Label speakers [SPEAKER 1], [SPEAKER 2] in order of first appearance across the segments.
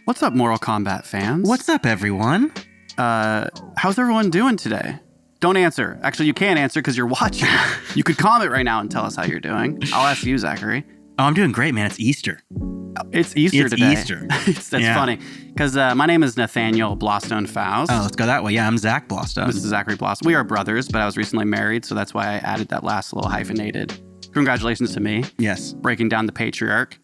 [SPEAKER 1] What's up, Mortal Kombat fans?
[SPEAKER 2] What's up, everyone?
[SPEAKER 1] How's everyone doing today? Don't answer. Actually, you can't answer because you're watching. You could comment right now and tell us how you're doing. I'll ask you, Zachary.
[SPEAKER 2] Oh, I'm doing great, man. It's Easter.
[SPEAKER 1] It's Easter today.
[SPEAKER 2] Easter.
[SPEAKER 1] That's funny because my name is Nathaniel Blostone-Faust.
[SPEAKER 2] Oh, let's go that way. Yeah, I'm Zach Blostone.
[SPEAKER 1] This is Zachary Blostone. We are brothers, but I was recently married, so that's why I added that last little hyphenated. Congratulations to me.
[SPEAKER 2] Yes.
[SPEAKER 1] Breaking down the patriarch.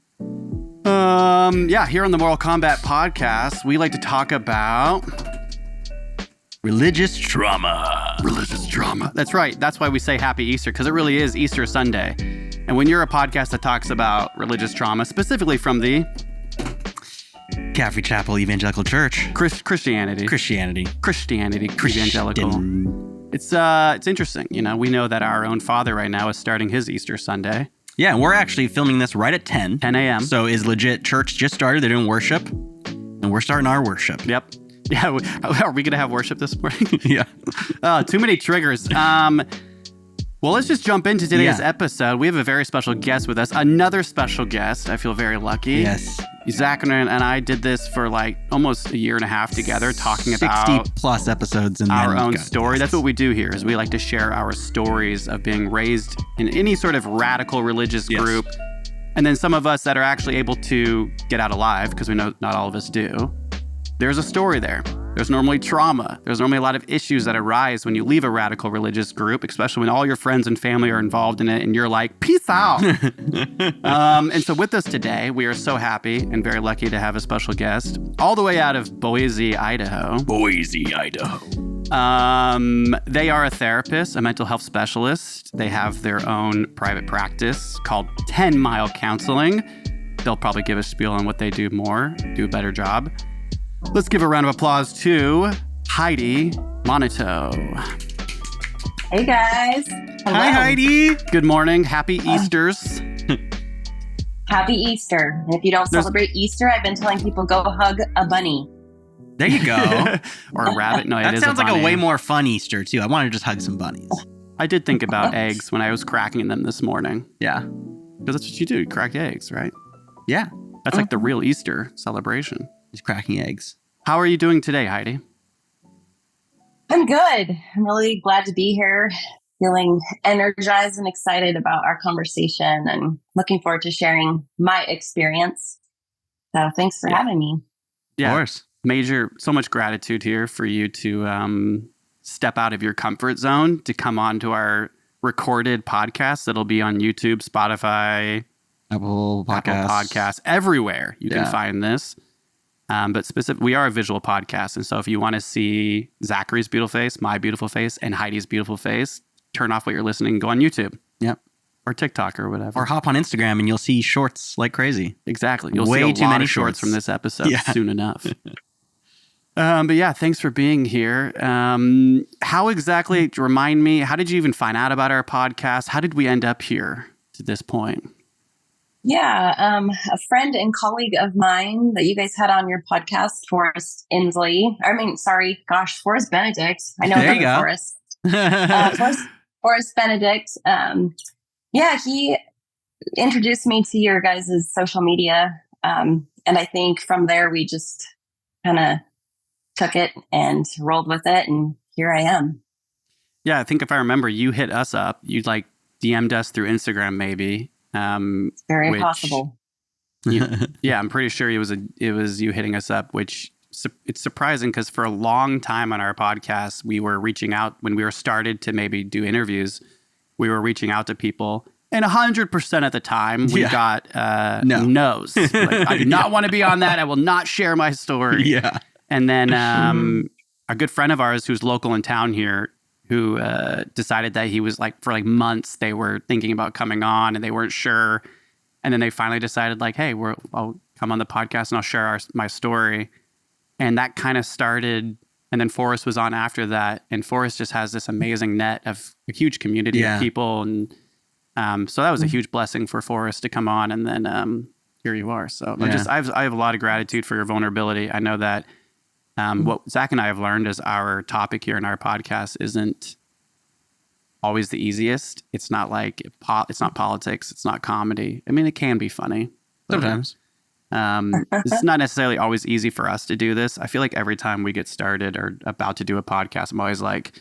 [SPEAKER 1] Here on the Mortal Kombat podcast, we like to talk about
[SPEAKER 2] religious trauma.
[SPEAKER 1] Religious trauma. That's right. That's why we say Happy Easter, because it really is Easter Sunday. And when you're a podcast that talks about religious trauma, specifically from the
[SPEAKER 2] Calvary Chapel Evangelical Church.
[SPEAKER 1] Christianity. Evangelical. It's interesting. You know, we know that our own father right now is starting his Easter Sunday.
[SPEAKER 2] Yeah, and we're actually filming this right at 10
[SPEAKER 1] a.m.
[SPEAKER 2] So is legit church just started. They're doing worship, and we're starting our worship.
[SPEAKER 1] Yep. Yeah, are we going to have worship this morning?
[SPEAKER 2] Yeah.
[SPEAKER 1] Too many triggers. Well, let's just jump into today's episode. We have a very special guest with us. Another special guest. I feel very lucky.
[SPEAKER 2] Yes.
[SPEAKER 1] Zach and I did this for like almost a year and a half together, talking about
[SPEAKER 2] 60 plus episodes and
[SPEAKER 1] our own story. That's what we do here, is we like to share our stories of being raised in any sort of radical religious group. And then some of us that are actually able to get out alive, because we know not all of us do. There's a story there. There's normally trauma. There's normally a lot of issues that arise when you leave a radical religious group, especially when all your friends and family are involved in it and you're like, peace out. And so with us today, we are so happy and very lucky to have a special guest all the way out of Boise, Idaho. They are a therapist, a mental health specialist. They have their own private practice called 10 Mile Counseling. They'll probably give a spiel on what they do a better job. Let's give a round of applause to Heidi Monuteaux.
[SPEAKER 3] Hey, guys. Hello.
[SPEAKER 2] Hi, Heidi.
[SPEAKER 1] Good morning. Happy Easters.
[SPEAKER 3] Happy Easter. If you don't celebrate Easter, I've been telling people go hug a bunny.
[SPEAKER 2] There you go.
[SPEAKER 1] Or a rabbit. No,
[SPEAKER 2] that
[SPEAKER 1] it is
[SPEAKER 2] sounds
[SPEAKER 1] a bunny.
[SPEAKER 2] like a way more fun Easter, too. I want to just hug some bunnies.
[SPEAKER 1] I did think about eggs when I was cracking them this morning.
[SPEAKER 2] Yeah.
[SPEAKER 1] Because that's what you do. You crack eggs, right?
[SPEAKER 2] Yeah.
[SPEAKER 1] That's like the real Easter celebration.
[SPEAKER 2] Just cracking eggs.
[SPEAKER 1] How are you doing today, Heidi?
[SPEAKER 3] I'm good. I'm really glad to be here, feeling energized and excited about our conversation and looking forward to sharing my experience. So thanks for having me.
[SPEAKER 1] Yeah.
[SPEAKER 2] Of course.
[SPEAKER 1] So much gratitude here for you to step out of your comfort zone to come on to our recorded podcast that'll be on YouTube, Spotify,
[SPEAKER 2] Apple Podcasts,
[SPEAKER 1] everywhere you can find this. But we are a visual podcast. And so if you want to see Zachary's beautiful face, my beautiful face, and Heidi's beautiful face, turn off what you're listening and go on YouTube.
[SPEAKER 2] Yep.
[SPEAKER 1] Or TikTok or whatever.
[SPEAKER 2] Or hop on Instagram and you'll see shorts like crazy.
[SPEAKER 1] Exactly. You'll
[SPEAKER 2] Way
[SPEAKER 1] see
[SPEAKER 2] too
[SPEAKER 1] lot
[SPEAKER 2] many
[SPEAKER 1] of shorts from this episode soon enough. But yeah, thanks for being here. How exactly, remind me, how did you even find out about our podcast? How did we end up here to this point?
[SPEAKER 3] Yeah, a friend and colleague of mine that you guys had on your podcast, Forrest Benedict. I know
[SPEAKER 2] there you go.
[SPEAKER 3] Forrest. Forrest Benedict. He introduced me to your guys' social media. And I think from there, we just kind of took it and rolled with it. And here I am.
[SPEAKER 1] Yeah, I think if I remember, you hit us up. You DM'd us through Instagram, maybe.
[SPEAKER 3] It's very possible.
[SPEAKER 1] I'm pretty sure it was you hitting us up, which it's surprising because for a long time on our podcast, we were reaching out when we were started to maybe do interviews. We were reaching out to people, and 100% of the time we got no's. Like, I do not want to be on that. I will not share my story.
[SPEAKER 2] Yeah.
[SPEAKER 1] And then a good friend of ours who's local in town here, who decided that he was for months, they were thinking about coming on and they weren't sure. And then they finally decided hey, I'll come on the podcast and I'll share my story. And that kind of started. And then Forrest was on after that. And Forrest just has this amazing net of a huge community of people. And so that was a huge blessing for Forrest to come on. And then here you are. So I have a lot of gratitude for your vulnerability. I know that what Zach and I have learned is our topic here in our podcast isn't always the easiest. It's not it's not politics. It's not comedy. I mean, it can be funny
[SPEAKER 2] sometimes.
[SPEAKER 1] It's not necessarily always easy for us to do this. I feel like every time we get started or about to do a podcast, I'm always like,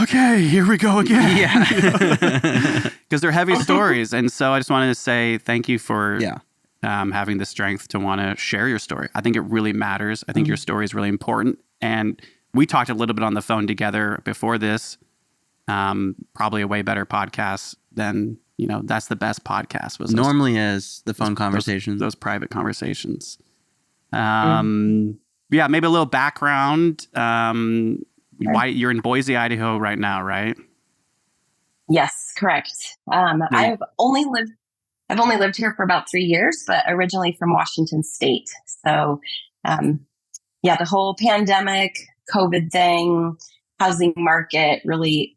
[SPEAKER 1] okay, here we go again.
[SPEAKER 2] Yeah.
[SPEAKER 1] Because they're heavy stories. And so I just wanted to say thank you for having the strength to want to share your story. I think it really matters. I think your story is really important. And we talked a little bit on the phone together before this. Probably a way better podcast than, that's the best podcast. Was
[SPEAKER 2] normally is the phone conversations.
[SPEAKER 1] Those private conversations. Yeah, maybe a little background. Why you're in Boise, Idaho right now, right?
[SPEAKER 3] Yes, correct. I've only lived here for about 3 years, but originally from Washington State. So, the whole pandemic, COVID thing, housing market really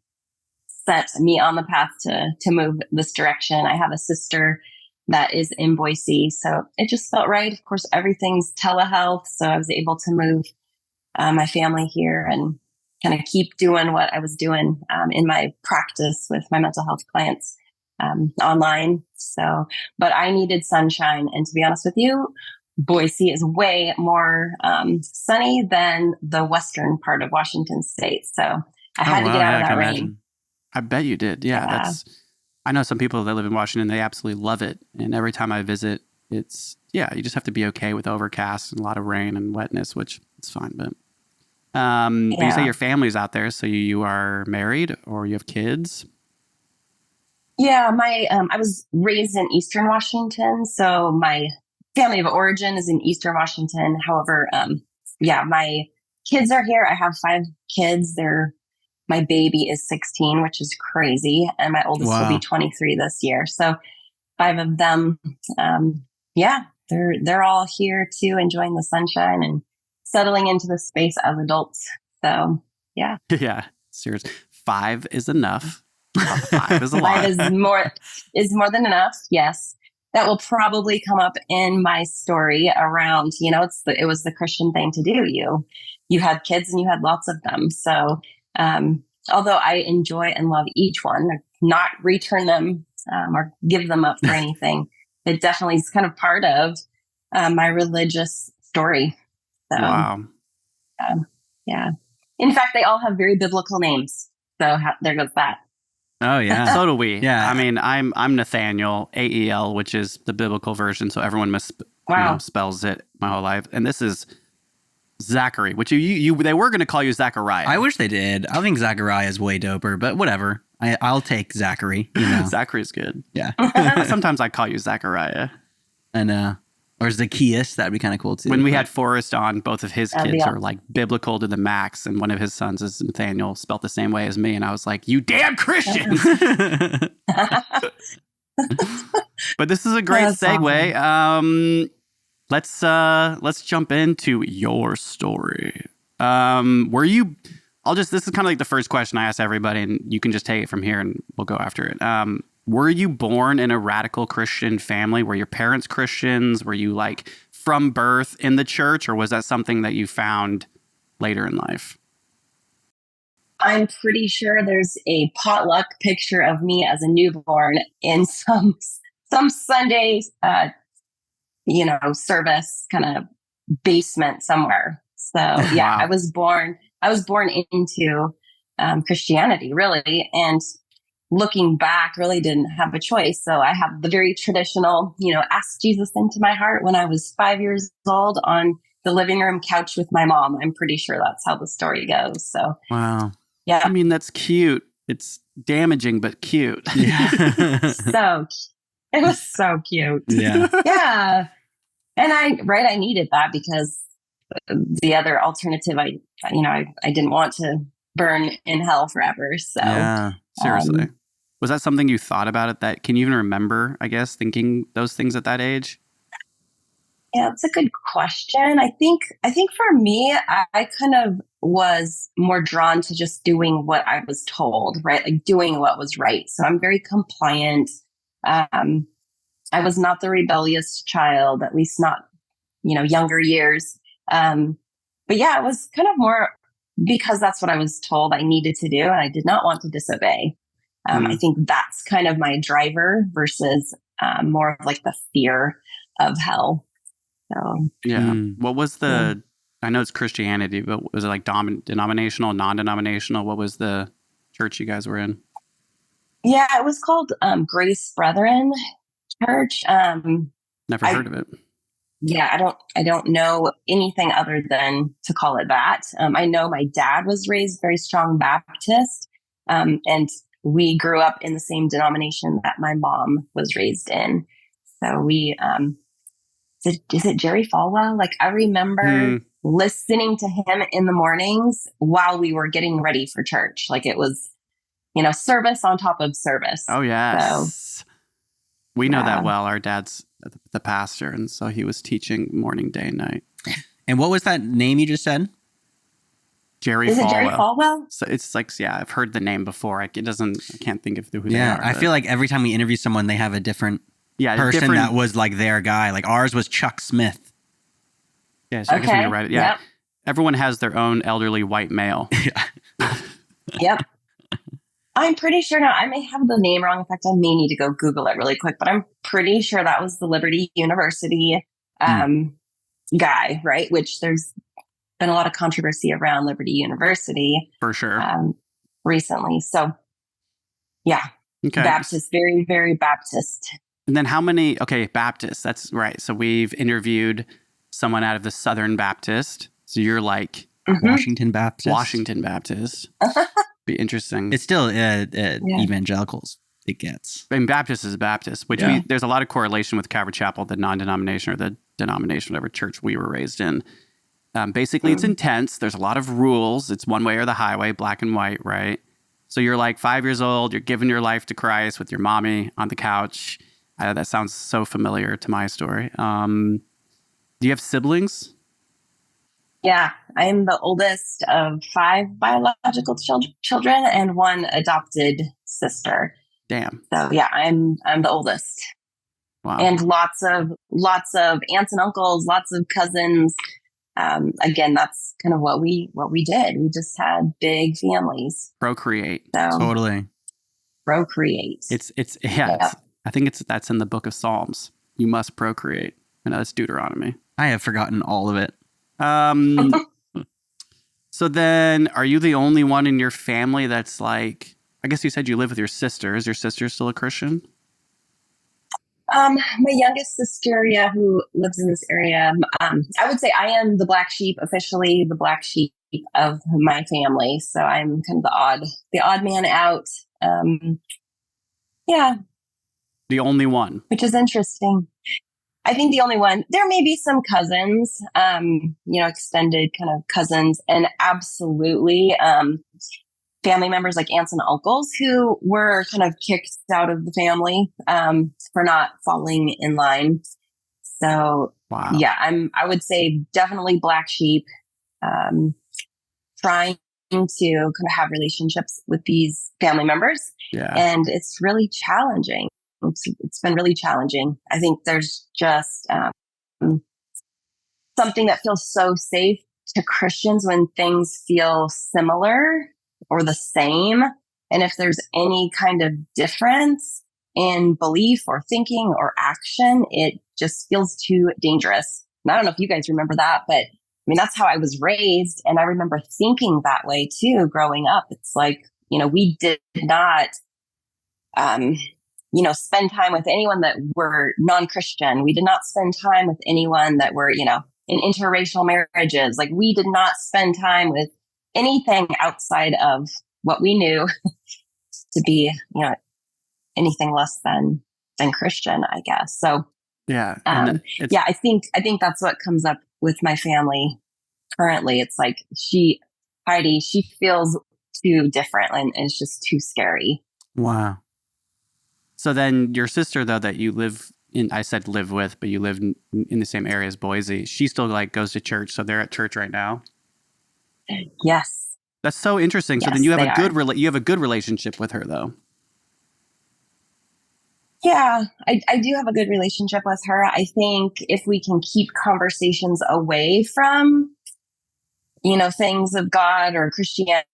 [SPEAKER 3] set me on the path to move this direction. I have a sister that is in Boise, so it just felt right. Of course, everything's telehealth, so I was able to move my family here and kind of keep doing what I was doing in my practice with my mental health clients online. So, but I needed sunshine. And to be honest with you, Boise is way more sunny than the western part of Washington State. So I had to get out of that rain.
[SPEAKER 1] I bet you did. Yeah. I know some people that live in Washington, they absolutely love it. And every time I visit, you just have to be okay with overcast and a lot of rain and wetness, which is fine. But you say your family's out there, so you are married or you have kids?
[SPEAKER 3] Yeah, I was raised in Eastern Washington, so my family of origin is in Eastern Washington. However, my kids are here. I have 5 kids. My baby is 16, which is crazy, and my oldest will be 23 this year. So 5 of them, they're all here too, enjoying the sunshine and settling into the space as adults. So, yeah.
[SPEAKER 1] Yeah, serious. 5 is enough. 5 is a lot.
[SPEAKER 3] 5 is more than enough. Yes. That will probably come up in my story around, it was the Christian thing to do. You had kids and you had lots of them. So, although I enjoy and love each one, not return them or give them up for anything, it definitely is kind of part of my religious story. So,
[SPEAKER 1] wow.
[SPEAKER 3] Yeah. In fact, they all have very biblical names. So there goes that.
[SPEAKER 2] Oh, yeah.
[SPEAKER 1] So do we.
[SPEAKER 2] Yeah.
[SPEAKER 1] I mean, I'm Nathaniel, AEL, which is the biblical version. So everyone spells it my whole life. And this is Zachary, which they were going to call you Zachariah.
[SPEAKER 2] I wish they did. I think Zachariah is way doper, but whatever. I'll take Zachary.
[SPEAKER 1] Zachary's good.
[SPEAKER 2] Yeah.
[SPEAKER 1] Sometimes I call you Zachariah.
[SPEAKER 2] And or Zacchaeus, that'd be kind of cool too.
[SPEAKER 1] When we had Forrest on, both of his kids are like biblical to the max, and one of his sons is Nathaniel, spelt the same way as me, and I was like, "You damn Christians!" But this is a great segue. Awesome. Let's jump into your story. This is kind of like the first question I ask everybody, and you can just take it from here, and we'll go after it. Were you born in a radical Christian family? Were your parents Christians? Were you like from birth in the church, or was that something that you found later in life?
[SPEAKER 3] I'm pretty sure there's a potluck picture of me as a newborn in some Sunday, service kind of basement somewhere. So yeah, wow. I was born into Christianity, really, and looking back, really didn't have a choice. So I have the very traditional, ask Jesus into my heart when I was 5 years old on the living room couch with my mom. I'm pretty sure that's how the story goes. So
[SPEAKER 1] wow.
[SPEAKER 3] Yeah.
[SPEAKER 1] I mean, that's cute. It's damaging, but cute.
[SPEAKER 2] Yeah.
[SPEAKER 3] It was so cute.
[SPEAKER 2] Yeah.
[SPEAKER 3] Yeah. And I needed that because the other alternative, I didn't want to burn in hell forever. So
[SPEAKER 1] yeah, seriously. Was that something you thought about at that? Can you even remember, I guess, thinking those things at that age?
[SPEAKER 3] Yeah, that's a good question. I think for me, I kind of was more drawn to just doing what I was told, right? Like doing what was right. So I'm very compliant. I was not the rebellious child, at least not, younger years. But yeah, it was kind of more because that's what I was told I needed to do, and I did not want to disobey. I think that's kind of my driver versus more of like the fear of hell. So
[SPEAKER 1] Yeah. What was the, I know it's Christianity, but was it like denominational, non-denominational? What was the church you guys were in?
[SPEAKER 3] yeah, it was called Grace Brethren Church.
[SPEAKER 1] Never heard of it.
[SPEAKER 3] Yeah, I don't know anything other than to call it that. I know my dad was raised very strong Baptist, and we grew up in the same denomination that my mom was raised in. So we, is it Jerry Falwell? Like I remember listening to him in the mornings while we were getting ready for church. Like it was, service on top of service.
[SPEAKER 1] Oh, yes. So, we know that well. Our dad's the pastor, and so he was teaching morning, day, and night.
[SPEAKER 2] And what was that name you just said?
[SPEAKER 1] Jerry Falwell.
[SPEAKER 3] Is it Jerry Falwell?
[SPEAKER 1] So it's like, yeah, I've heard the name before. I can't think of who they are.
[SPEAKER 2] Yeah, I feel like every time we interview someone, they have a different person that was like their guy. Like ours was Chuck Smith.
[SPEAKER 1] Yeah, so I guess we need to write it. Yeah. Yep. Everyone has their own elderly white male.
[SPEAKER 3] Yep. I'm pretty sure now, I may have the name wrong. In fact, I may need to go Google it really quick, but I'm pretty sure that was the Liberty University guy, right? Which there's been a lot of controversy around Liberty University.
[SPEAKER 1] For sure.
[SPEAKER 3] Recently. So, yeah.
[SPEAKER 1] Okay.
[SPEAKER 3] Baptist, very, very Baptist.
[SPEAKER 1] And then Baptist. That's right. So we've interviewed someone out of the Southern Baptist. So you're like
[SPEAKER 2] Washington Baptist.
[SPEAKER 1] Washington Baptist. Be interesting.
[SPEAKER 2] It's still evangelicals. It gets.
[SPEAKER 1] I mean, Baptist is Baptist, which there's a lot of correlation with Calvary Chapel, the non-denomination or the denomination, whatever church we were raised in. Basically, it's intense. There's a lot of rules. It's one way or the highway, black and white, right? So you're like 5 years old. You're giving your life to Christ with your mommy on the couch. That sounds so familiar to my story. Do you have siblings?
[SPEAKER 3] Yeah, I'm the oldest of 5 biological children and 1 adopted sister.
[SPEAKER 1] Damn.
[SPEAKER 3] So yeah, I'm the oldest.
[SPEAKER 1] Wow.
[SPEAKER 3] And lots of aunts and uncles, lots of cousins. Again, that's kind of what we did. We just had big families.
[SPEAKER 1] Procreate.
[SPEAKER 3] So,
[SPEAKER 2] totally.
[SPEAKER 3] Procreate.
[SPEAKER 1] I think that's in the book of Psalms. You must procreate. I know that's Deuteronomy.
[SPEAKER 2] I have forgotten all of it.
[SPEAKER 1] So then, are you the only one in your family that's like, I guess you said you live with your sister. Is your sister still a Christian?
[SPEAKER 3] My youngest sister, who lives in this area. I would say I am the black sheep, officially the black sheep of my family. So I'm kind of the odd man out. Yeah.
[SPEAKER 1] The only one.
[SPEAKER 3] Which is interesting. I think the only one. There may be some cousins, extended kind of cousins, and absolutely family members like aunts and uncles who were kind of kicked out of the family for not falling in line. So,
[SPEAKER 1] wow.
[SPEAKER 3] Yeah, I would say definitely black sheep, trying to kind of have relationships with these family members.
[SPEAKER 1] Yeah.
[SPEAKER 3] And it's really challenging. It's been really challenging. I think there's just something that feels so safe to Christians when things feel similar or the same. And if there's any kind of difference in belief or thinking or action, it just feels too dangerous. And I don't know if you guys remember that, but I mean, that's how I was raised. And I remember thinking that way too, growing up. It's like, we did not, spend time with anyone that were non-Christian. We did not spend time with anyone that were, in interracial marriages. Like we did not spend time with anything outside of what we knew to be, anything less than Christian, I guess. So,
[SPEAKER 1] yeah.
[SPEAKER 3] I think that's what comes up with my family currently. It's like Heidi, she feels too different and it's just too scary.
[SPEAKER 1] Wow. So then your sister, though, that you live in, I said live with, but you live in the same area as Boise. She still goes to church. So they're at church right now.
[SPEAKER 3] Yes.
[SPEAKER 1] That's so interesting.
[SPEAKER 3] Yes,
[SPEAKER 1] so then you have you have a good relationship with her, though.
[SPEAKER 3] Yeah, I do have a good relationship with her. I think if we can keep conversations away from, things of God or Christianity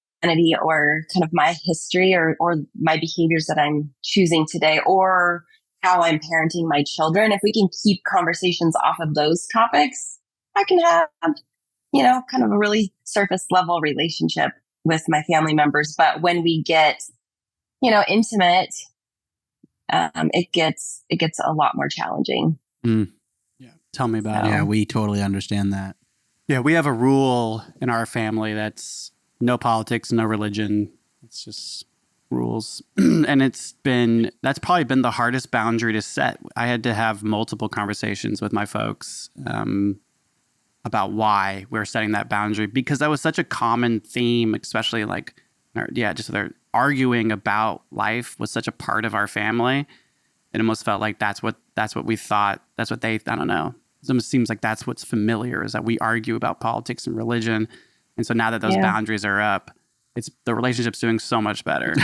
[SPEAKER 3] or kind of my history or my behaviors that I'm choosing today, or how I'm parenting my children, if we can keep conversations off of those topics, I can have, kind of a really surface level relationship with my family members. But when we get, intimate, it gets a lot more challenging.
[SPEAKER 1] Yeah. Tell me about it.
[SPEAKER 2] Yeah, we totally understand that.
[SPEAKER 1] Yeah, we have a rule in our family that's no politics, no religion. It's just rules. And that's probably been the hardest boundary to set. I had to have multiple conversations with my folks about why we're setting that boundary, because that was such a common theme, especially just they're arguing about life was such a part of our family. It almost felt like that's what we thought. That's what I don't know. It almost seems like that's what's familiar, is that we argue about politics and religion. And so now that those boundaries are up, the relationship's doing so much better.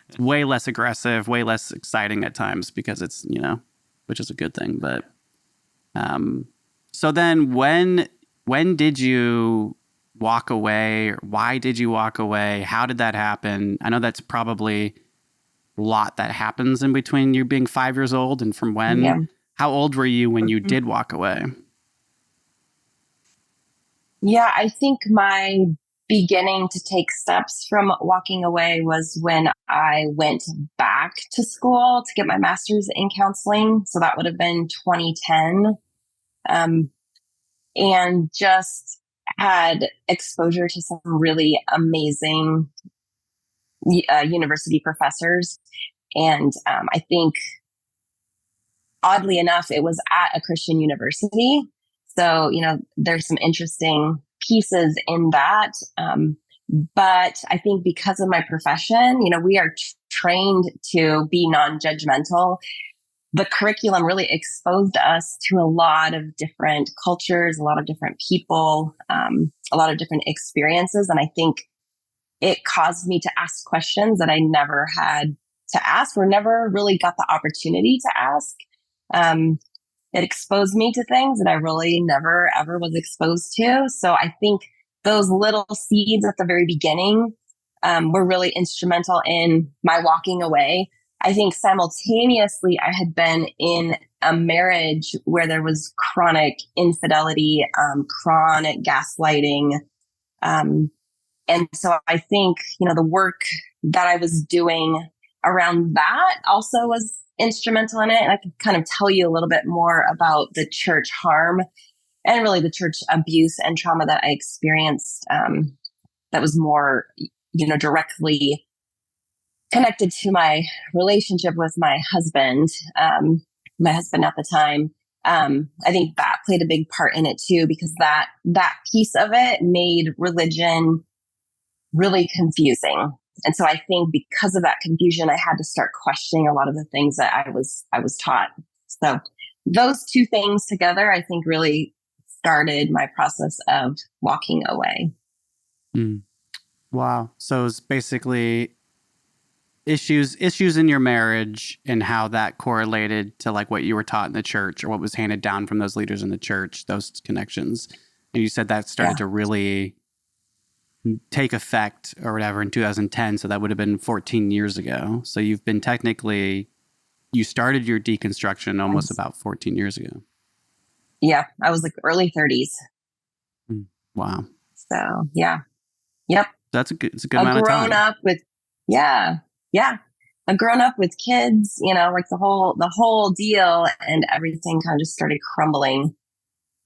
[SPEAKER 1] It's way less aggressive, way less exciting at times, because it's, which is a good thing. But so then when did you walk away? Or why did you walk away? How did that happen? I know that's probably a lot that happens in between you being 5 years old and from when. Yeah. How old were you when you did walk away?
[SPEAKER 3] Yeah, I think my beginning to take steps from walking away was when I went back to school to get my master's in counseling. So that would have been 2010. And just had exposure to some really amazing university professors. And I think, oddly enough, it was at a Christian university. So, there's some interesting pieces in that. But I think because of my profession, we are trained to be non-judgmental. The curriculum really exposed us to a lot of different cultures, a lot of different people, a lot of different experiences. And I think it caused me to ask questions that I never had to ask, or never really got the opportunity to ask. It exposed me to things that I really never, ever was exposed to. So I think those little seeds at the very beginning were really instrumental in my walking away. I think simultaneously, I had been in a marriage where there was chronic infidelity, chronic gaslighting. And so I think, the work that I was doing around that also was instrumental in it. And I can kind of tell you a little bit more about the church harm and really the church abuse and trauma that I experienced that was more, directly connected to my relationship with my husband at the time. I think that played a big part in it too, because that piece of it made religion really confusing. And so I think because of that confusion, I had to start questioning a lot of the things that I was taught. So those two things together, I think, really started my process of walking away.
[SPEAKER 1] Wow. So it's basically issues in your marriage and how that correlated to what you were taught in the church, or what was handed down from those leaders in the church, those connections. And you said that started to really take effect or whatever in 2010. So that would have been 14 years ago. So you've been you started your deconstruction almost about 14 years ago.
[SPEAKER 3] Yeah. I was early 30s.
[SPEAKER 1] Wow.
[SPEAKER 3] So yeah. Yep.
[SPEAKER 1] It's a good amount of time.
[SPEAKER 3] I've grown up with kids, the whole deal, and everything kind of just started crumbling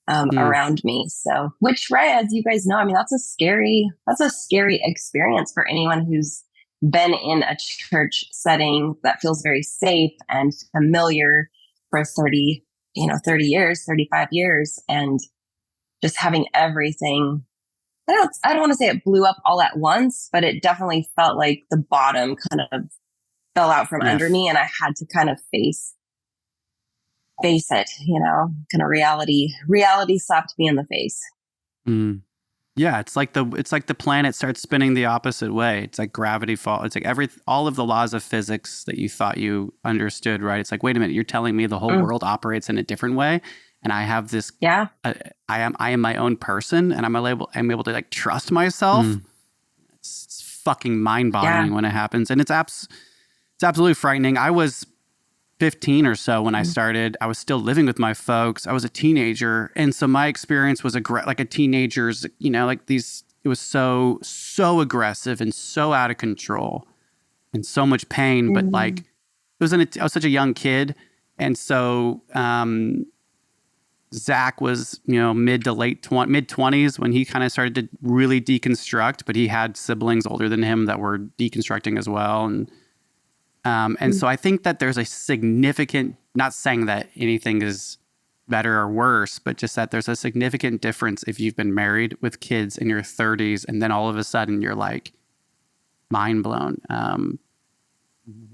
[SPEAKER 3] around me. So, which, right, as you guys know, that's a scary experience for anyone who's been in a church setting that feels very safe and familiar for 30 years, 35 years, and just having everything. I don't want to say it blew up all at once, but it definitely felt like the bottom kind of fell out from under me, and I had to kind of face it, kind of reality slapped me in the face.
[SPEAKER 1] Yeah, it's like the planet starts spinning the opposite way. It's like gravity fall. It's like all of the laws of physics that you thought you understood, right? It's like, wait a minute, you're telling me the whole world operates in a different way, and I have this. Yeah, I am my own person, and I'm able to trust myself. It's fucking mind-boggling when it happens, and it's absolutely frightening. I was 15 or so when I started. I was still living with my folks. I was a teenager. And so my experience was like a teenager's, like these, it was so aggressive and so out of control and so much pain. But like, I was such a young kid. And so Zach was, mid to mid 20s when he kind of started to really deconstruct, but he had siblings older than him that were deconstructing as well. And so I think that there's a significant, not saying that anything is better or worse, but just that there's a significant difference if you've been married with kids in your 30s and then all of a sudden you're like mind blown.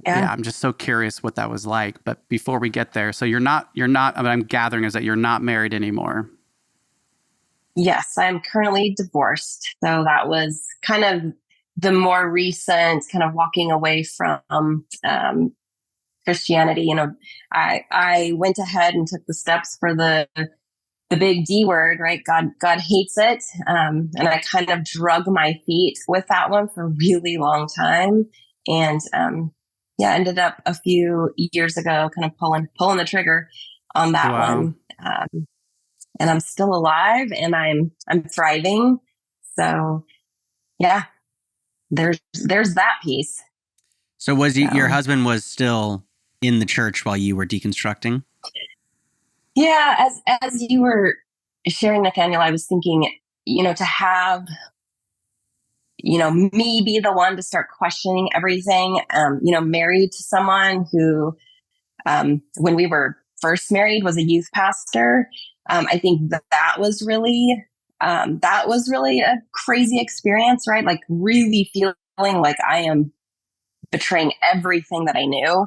[SPEAKER 1] Yeah, I'm just so curious what that was like. But before we get there, so you're not, what I'm gathering is that you're not married anymore.
[SPEAKER 3] Yes, I'm currently divorced. So that was kind of the more recent kind of walking away from Christianity. I went ahead and took the steps for the big D word, right? God hates it. And I kind of drug my feet with that one for a really long time. And ended up a few years ago kind of pulling the trigger on that one. And I'm still alive and I'm thriving. So yeah, there's that piece.
[SPEAKER 2] So your husband was still in the church while you were deconstructing?
[SPEAKER 3] Yeah, as you were sharing, Nathaniel, I was thinking, to have, me be the one to start questioning everything, married to someone who, when we were first married, was a youth pastor. I think that was really a crazy experience, right? Like really feeling like I am betraying everything that I knew.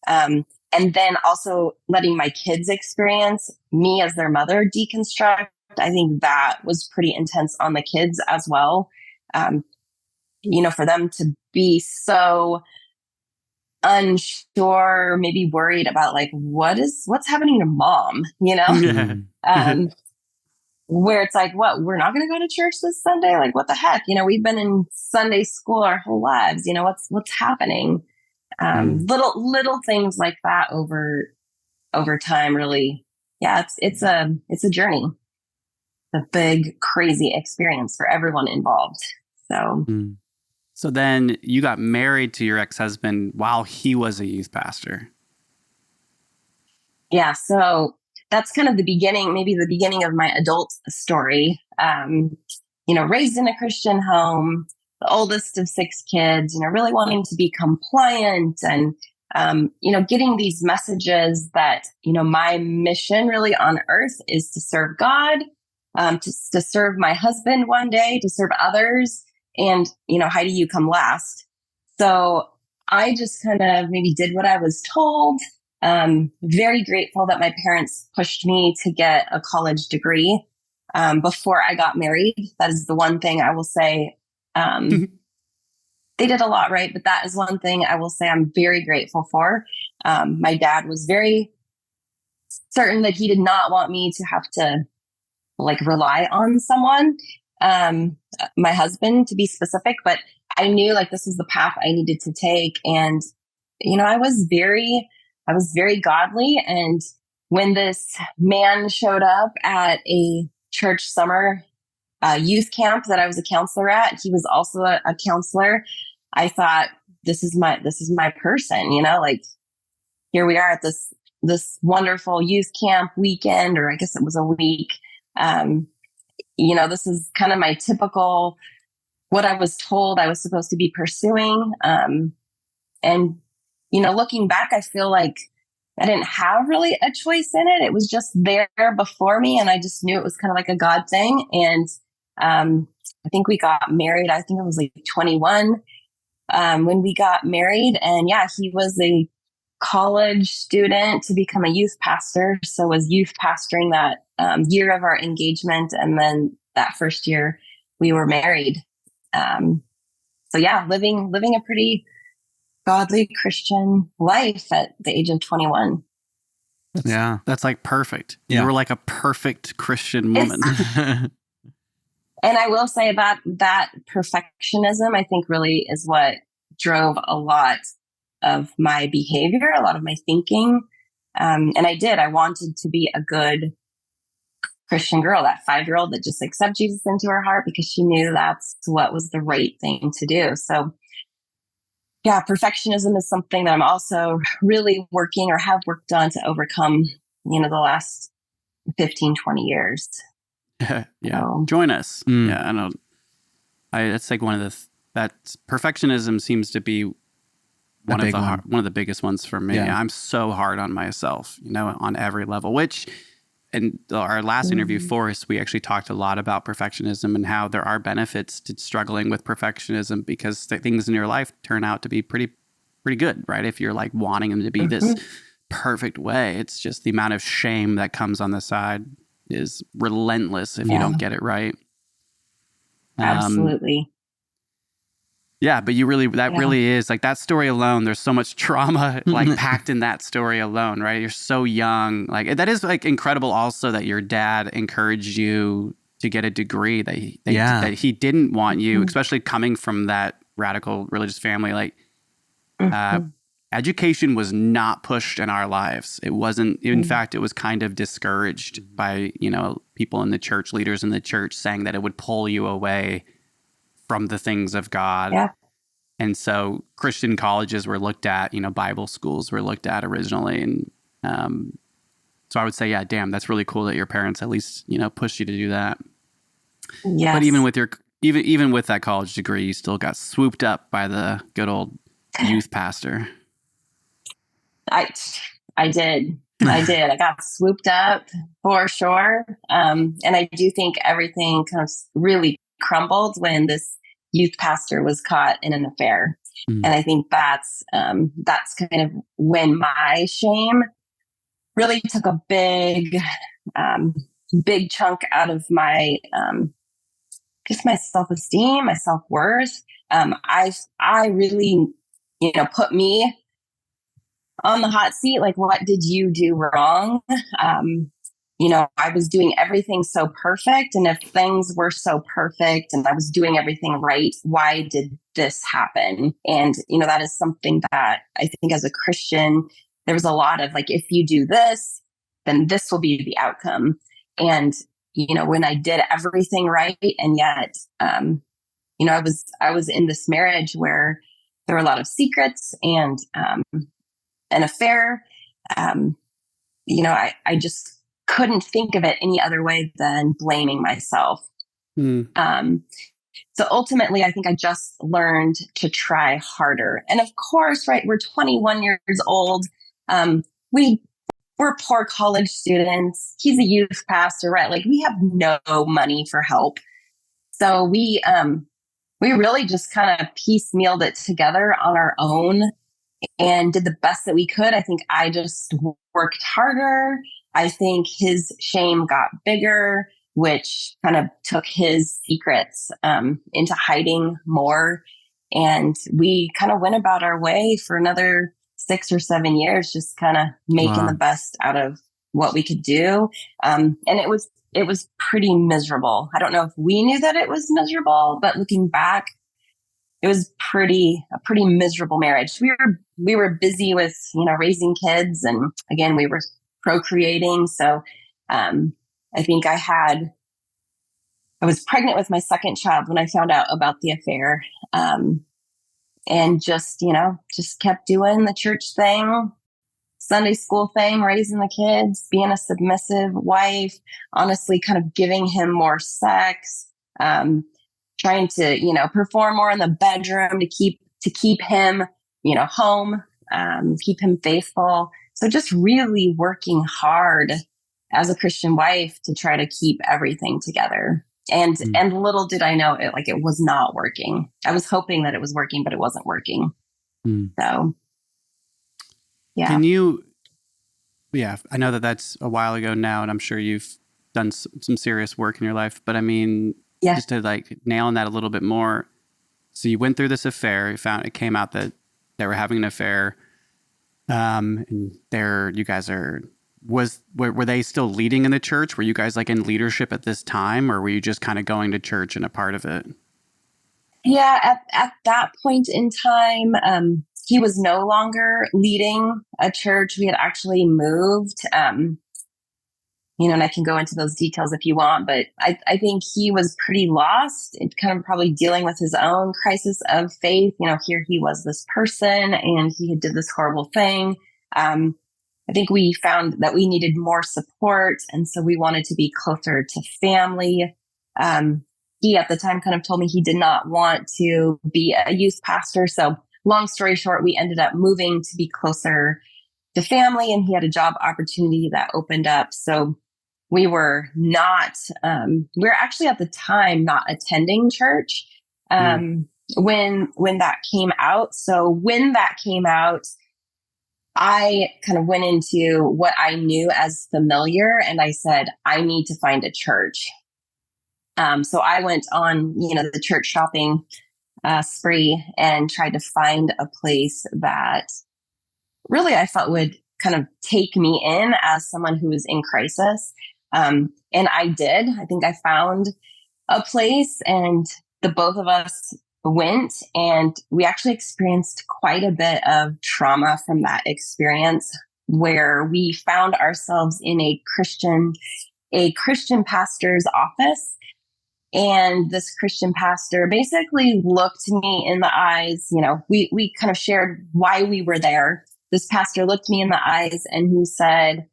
[SPEAKER 3] And then also letting my kids experience me as their mother deconstruct. I think that was pretty intense on the kids as well. For them to be so unsure, maybe worried about like, what's happening to mom, where it's like, what, we're not going to go to church this Sunday? Like, what the heck? We've been in Sunday school our whole lives. What's happening? Little things like that over time, really. Yeah, it's a journey, a big, crazy experience for everyone involved.
[SPEAKER 1] So then you got married to your ex-husband while he was a youth pastor.
[SPEAKER 3] Yeah. So that's kind of maybe the beginning of my adult story. Raised in a Christian home, the oldest of 6 kids, really wanting to be compliant and, getting these messages that, my mission really on earth is to serve God, to serve my husband one day, to serve others. And, Heidi, you come last. So I just kind of maybe did what I was told. Very grateful that my parents pushed me to get a college degree before I got married. That is the one thing I will say. They did a lot, right? But that is one thing I will say I'm very grateful for. My dad was very certain that he did not want me to have to like rely on someone, my husband to be specific, but I knew like this was the path I needed to take. And, I was very godly. And when this man showed up at a church summer youth camp that I was a counselor at, he was also a counselor. I thought, this is my person, like here we are at this wonderful youth camp weekend, or I guess it was a week. This is kind of my typical, what I was told I was supposed to be pursuing. And, looking back, I feel like I didn't have really a choice in it. It was just there before me. And I just knew it was kind of like a God thing. And I think we got married. I think I was like 21 when we got married. And yeah, he was a college student to become a youth pastor. So was youth pastoring that year of our engagement. And then that first year we were married. So yeah, living a pretty godly Christian life at the age of 21.
[SPEAKER 1] That's like perfect. Yeah. You were like a perfect Christian woman.
[SPEAKER 3] And I will say that perfectionism, I think, really is what drove a lot of my behavior, a lot of my thinking. And I wanted to be a good Christian girl, that 5-year-old that just accepted Jesus into her heart because she knew that's what was the right thing to do. So yeah, perfectionism is something that I'm also really working or have worked on to overcome, the last 15, 20 years.
[SPEAKER 1] Yeah. So. Join us. Yeah. That's like one of perfectionism seems to be one of the biggest ones for me. Yeah. I'm so hard on myself, on every level, which in our last interview, Forrest, we actually talked a lot about perfectionism and how there are benefits to struggling with perfectionism because things in your life turn out to be pretty good, right? If you're like wanting them to be this perfect way, it's just the amount of shame that comes on the side is relentless if you don't get it right.
[SPEAKER 3] Absolutely.
[SPEAKER 1] Yeah, but really is like that story alone. There's so much trauma like packed in that story alone, right? You're so young. Like that is like incredible also that your dad encouraged you to get a degree that he didn't want you, especially coming from that radical religious family. Like education was not pushed in our lives. It wasn't, in fact, it was kind of discouraged by, people in the church, leaders in the church saying that it would pull you away from the things of God.
[SPEAKER 3] Yeah.
[SPEAKER 1] And so Christian colleges were looked at, Bible schools were looked at originally. And so I would say, yeah, damn, that's really cool that your parents at least, pushed you to do that.
[SPEAKER 3] Yes.
[SPEAKER 1] But even with even with that college degree, you still got swooped up by the good old youth pastor.
[SPEAKER 3] I did. I got swooped up for sure. And I do think everything kind of really crumbled when this youth pastor was caught in an affair. And I think that's kind of when my shame really took a big chunk out of my, just my self-esteem, my self-worth. I really, put me on the hot seat. Like, what did you do wrong? I was doing everything so perfect. And if things were so perfect and I was doing everything right, why did this happen? And, that is something that I think as a Christian, there was a lot of like, if you do this, then this will be the outcome. And, when I did everything right, and yet, I was in this marriage where there were a lot of secrets and an affair. I just couldn't think of it any other way than blaming myself. So ultimately, I think I just learned to try harder. And of course, right, we're 21 years old. We're poor college students. He's a youth pastor, right? Like we have no money for help. So we really just kind of piecemealed it together on our own and did the best that we could. I think I just worked harder. I think his shame got bigger, which kind of took his secrets into hiding more. And we kind of went about our way for another 6 or 7 years, just kind of making the best out of what we could do. And it was pretty miserable. I don't know if we knew that it was miserable, but looking back, it was a pretty miserable marriage. We were busy with, raising kids. And again, we were procreating. So, I think I was pregnant with my second child when I found out about the affair. And just kept doing the church thing, Sunday school thing, raising the kids, being a submissive wife, honestly, kind of giving him more sex, trying to, perform more in the bedroom to keep him, home, keep him faithful. So just really working hard as a Christian wife to try to keep everything together. And little did I know it was not working. I was hoping that it was working, but it wasn't working. So, yeah.
[SPEAKER 1] I know that that's a while ago now, and I'm sure you've done some serious work in your life, but I mean, just to nail on that a little bit more. So you went through this affair, it came out that they were having an affair. And you guys were they still leading in the church? Were you guys in leadership at this time, or were you just kind of going to church and a part of it?
[SPEAKER 3] Yeah, at that point in time, he was no longer leading a church. We had actually moved, and I can go into those details if you want, but I think he was pretty lost and kind of probably dealing with his own crisis of faith. Here he was, this person, and he had did this horrible thing. I think we found that we needed more support. And so we wanted to be closer to family. He at the time kind of told me he did not want to be a youth pastor. So long story short, we ended up moving to be closer to family, and he had a job opportunity that opened up. So we were actually at the time not attending church when that came out. So when that came out, I kind of went into what I knew as familiar, and I said, I need to find a church. So I went on, the church shopping spree and tried to find a place that really I felt would kind of take me in as someone who was in crisis. And I did. I think I found a place, and the both of us went, and we actually experienced quite a bit of trauma from that experience, where we found ourselves in a Christian pastor's office. And this Christian pastor basically looked me in the eyes. We kind of shared why we were there. This pastor looked me in the eyes and he said,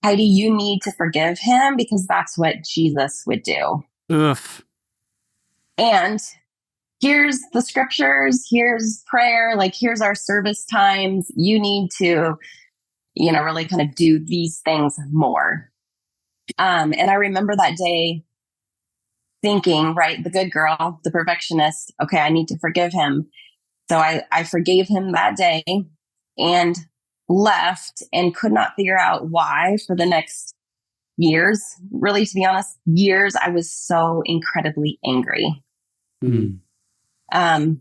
[SPEAKER 3] Heidi, you need to forgive him because that's what Jesus would do.
[SPEAKER 1] Oof.
[SPEAKER 3] And here's the scriptures, here's prayer, here's our service times. You need to, really kind of do these things more. And I remember that day thinking, right, the good girl, the perfectionist, okay, I need to forgive him. So I forgave him that day and left, and could not figure out why for the next years. Really, to be honest, years, I was so incredibly angry.
[SPEAKER 1] Mm.
[SPEAKER 3] And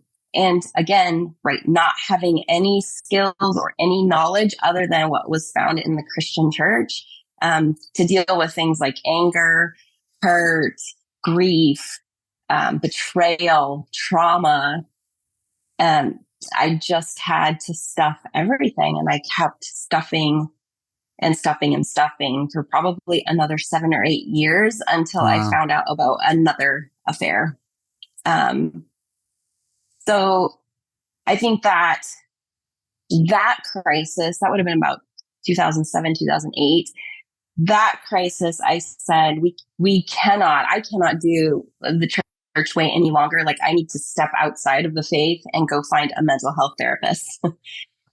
[SPEAKER 3] again, right, not having any skills or any knowledge other than what was found in the Christian church, to deal with things like anger, hurt, grief, betrayal, trauma. I just had to stuff everything, and I kept stuffing and stuffing and stuffing for probably another 7 or 8 years until I found out about another affair. So I think that crisis, that would have been about 2007, 2008. That crisis, I said, I cannot do the church way any longer. I need to step outside of the faith and go find a mental health therapist.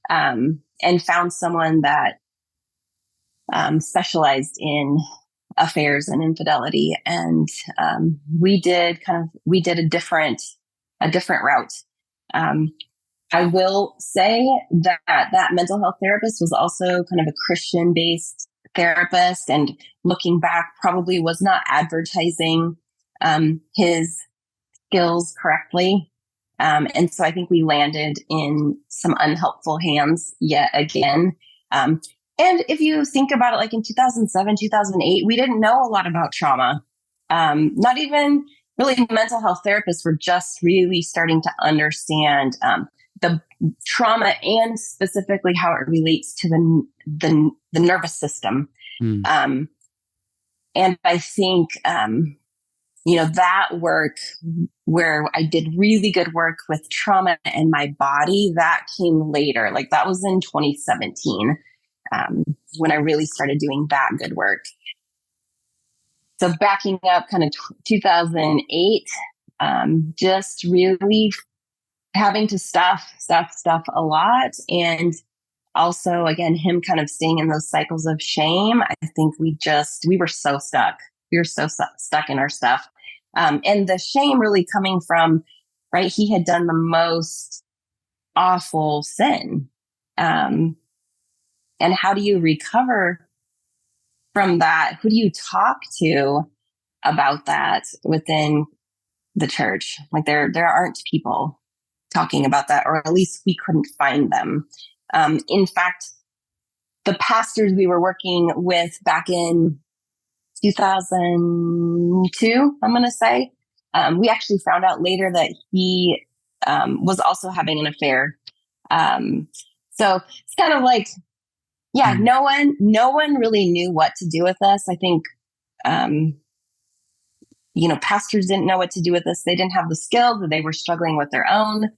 [SPEAKER 3] And found someone that specialized in affairs and infidelity. And we did a different route. I will say that mental health therapist was also kind of a Christian-based therapist, and looking back, probably was not advertising his skills correctly. And so I think we landed in some unhelpful hands yet again. And if you think about it, in 2007, 2008, we didn't know a lot about trauma. Not even really mental health therapists were just really starting to understand the trauma, and specifically how it relates to the nervous system.
[SPEAKER 1] Mm.
[SPEAKER 3] And I think, that work, where I did really good work with trauma and my body, that came later. That was in 2017, when I really started doing that good work. So backing up kind of 2008, just really having to stuff a lot. And also, again, him kind of staying in those cycles of shame. I think we were so stuck. We were so stuck in our stuff. And the shame really coming from, right, he had done the most awful sin. And how do you recover from that? Who do you talk to about that within the church? There aren't people talking about that, or at least we couldn't find them. In fact, the pastors we were working with back in 2002, I'm going to say, we actually found out later that he was also having an affair. So it's kind of like, yeah, no one really knew what to do with us. I think, pastors didn't know what to do with us. They didn't have the skills, or they were struggling with their own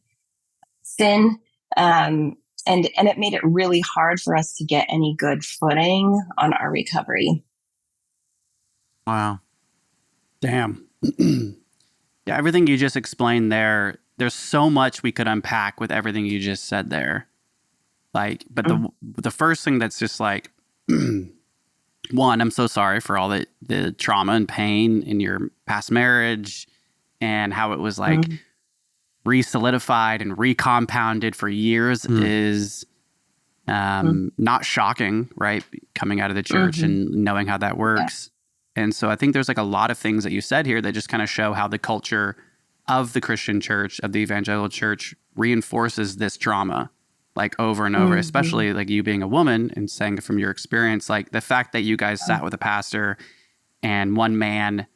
[SPEAKER 3] sin. And it made it really hard for us to get any good footing on our recovery.
[SPEAKER 2] Wow.
[SPEAKER 1] Damn. Yeah, everything you just explained there's so much we could unpack with everything you just said there. Like, but the first thing that's just like, one, I'm so sorry for all the trauma and pain in your past marriage and how it was like re-solidified and recompounded for years is not shocking, right? Coming out of the church and knowing how that works. Yeah. And so I think there's like a lot of things that you said here that just kind of show how the culture of the Christian church, of the evangelical church, reinforces this trauma like over and over, especially like you being a woman and saying from your experience, like the fact that you guys sat with a pastor and one man,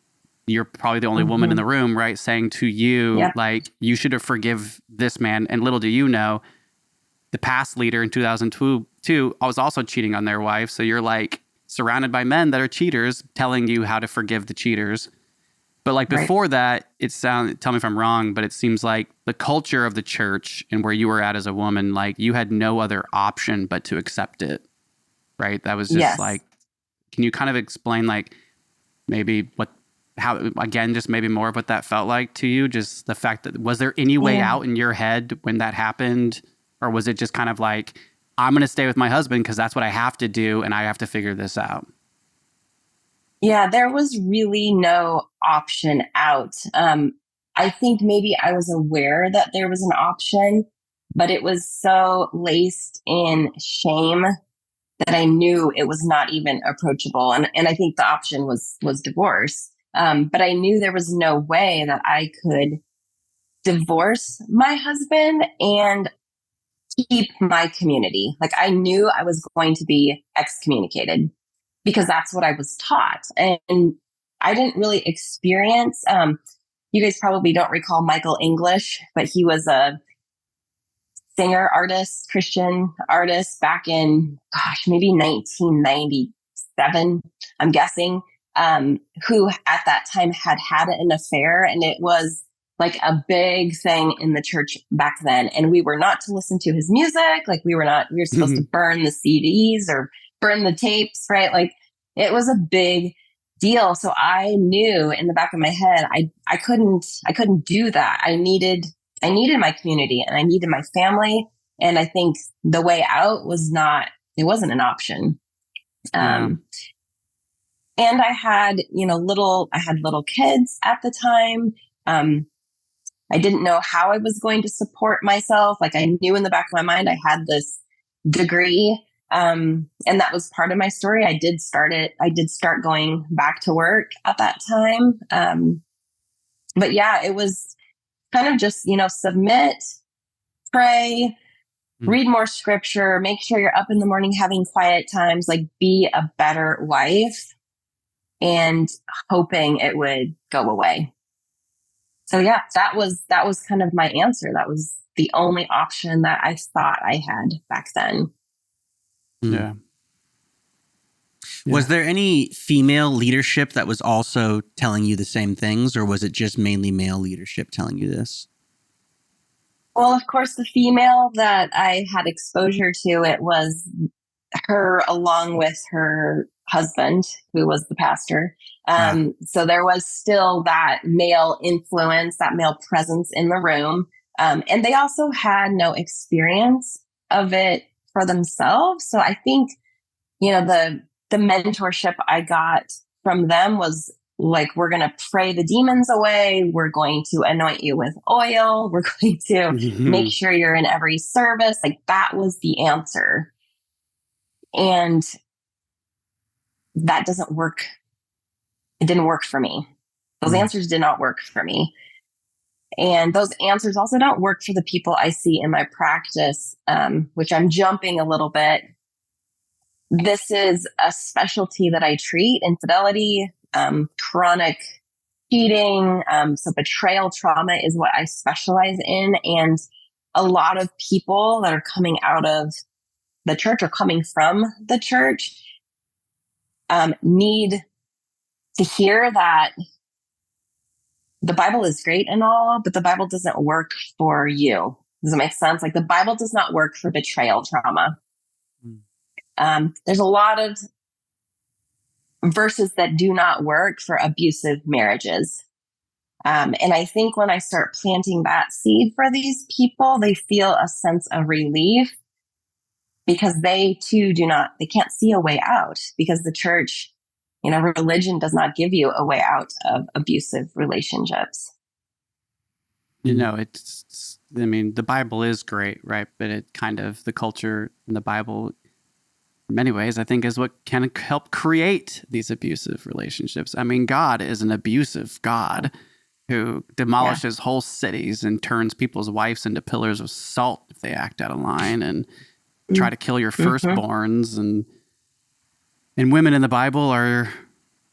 [SPEAKER 1] you're probably the only woman in the room, right? Saying to you, like, you should have forgive this man. And little do you know, the past leader in 2002 was also cheating on their wife. So you're like surrounded by men that are cheaters telling you how to forgive the cheaters. But like before that, tell me if I'm wrong, but it seems like the culture of the church and where you were at as a woman, like you had no other option but to accept it, right? That was just like, can you kind of explain like maybe just maybe more of what that felt like to you? Just the fact that, was there any way out in your head when that happened? Or was it just kind of like, I'm going to stay with my husband because that's what I have to do and I have to figure this out?
[SPEAKER 3] Yeah, there was really no option out. I think maybe I was aware that there was an option, but it was so laced in shame that I knew it was not even approachable. And I think the option was divorce. But I knew there was no way that I could divorce my husband and keep my community. Like I knew I was going to be excommunicated, because that's what I was taught. And I didn't really experience, you guys probably don't recall Michael English, but he was a singer, artist, Christian artist back in, maybe 1997, I'm guessing, who at that time had an affair. And it was like a big thing in the church back then. And we were not to listen to his music. Like we were supposed to burn the CDs or burn the tapes, right? Like it was a big deal. So I knew in the back of my head, I couldn't do that. I needed my community and I needed my family. And I think the way out it wasn't an option. And I had, little kids at the time. I didn't know how I was going to support myself. Like I knew in the back of my mind, I had this degree. And that was part of my story. I did start going back to work at that time. But yeah, it was kind of just, submit, pray, read more scripture, make sure you're up in the morning having quiet times, like be a better wife, and hoping it would go away. So yeah, that was kind of my answer. That was the only option that I thought I had back then.
[SPEAKER 1] Yeah.
[SPEAKER 2] Was there any female leadership that was also telling you the same things, or was it just mainly male leadership telling you this?
[SPEAKER 3] Well, of course, the female that I had exposure to, it was her along with her husband, who was the pastor. So there was still that male influence, that male presence in the room. And they also had no experience of it for themselves. So I think, the mentorship I got from them was like, we're going to pray the demons away. We're going to anoint you with oil. We're going to make sure you're in every service. Like that was the answer. And that doesn't work. It didn't work for me. Those answers did not work for me. And those answers also don't work for the people I see in my practice, which I'm jumping a little bit. This is a specialty that I treat: infidelity, chronic cheating. So betrayal trauma is what I specialize in. And a lot of people that are coming out of the church or coming from the church need to hear that the Bible is great and all, but the Bible doesn't work for you. Does it make sense? Like the Bible does not work for betrayal trauma. There's a lot of verses that do not work for abusive marriages. And I think when I start planting that seed for these people, they feel a sense of relief because they too they can't see a way out because the church, religion does not give you a way out of abusive relationships.
[SPEAKER 1] The Bible is great, right? But it kind of, the culture in the Bible, in many ways, I think is what can help create these abusive relationships. I mean, God is an abusive God who demolishes whole cities and turns people's wives into pillars of salt if they act out of line and try to kill your firstborns. And women in the Bible are,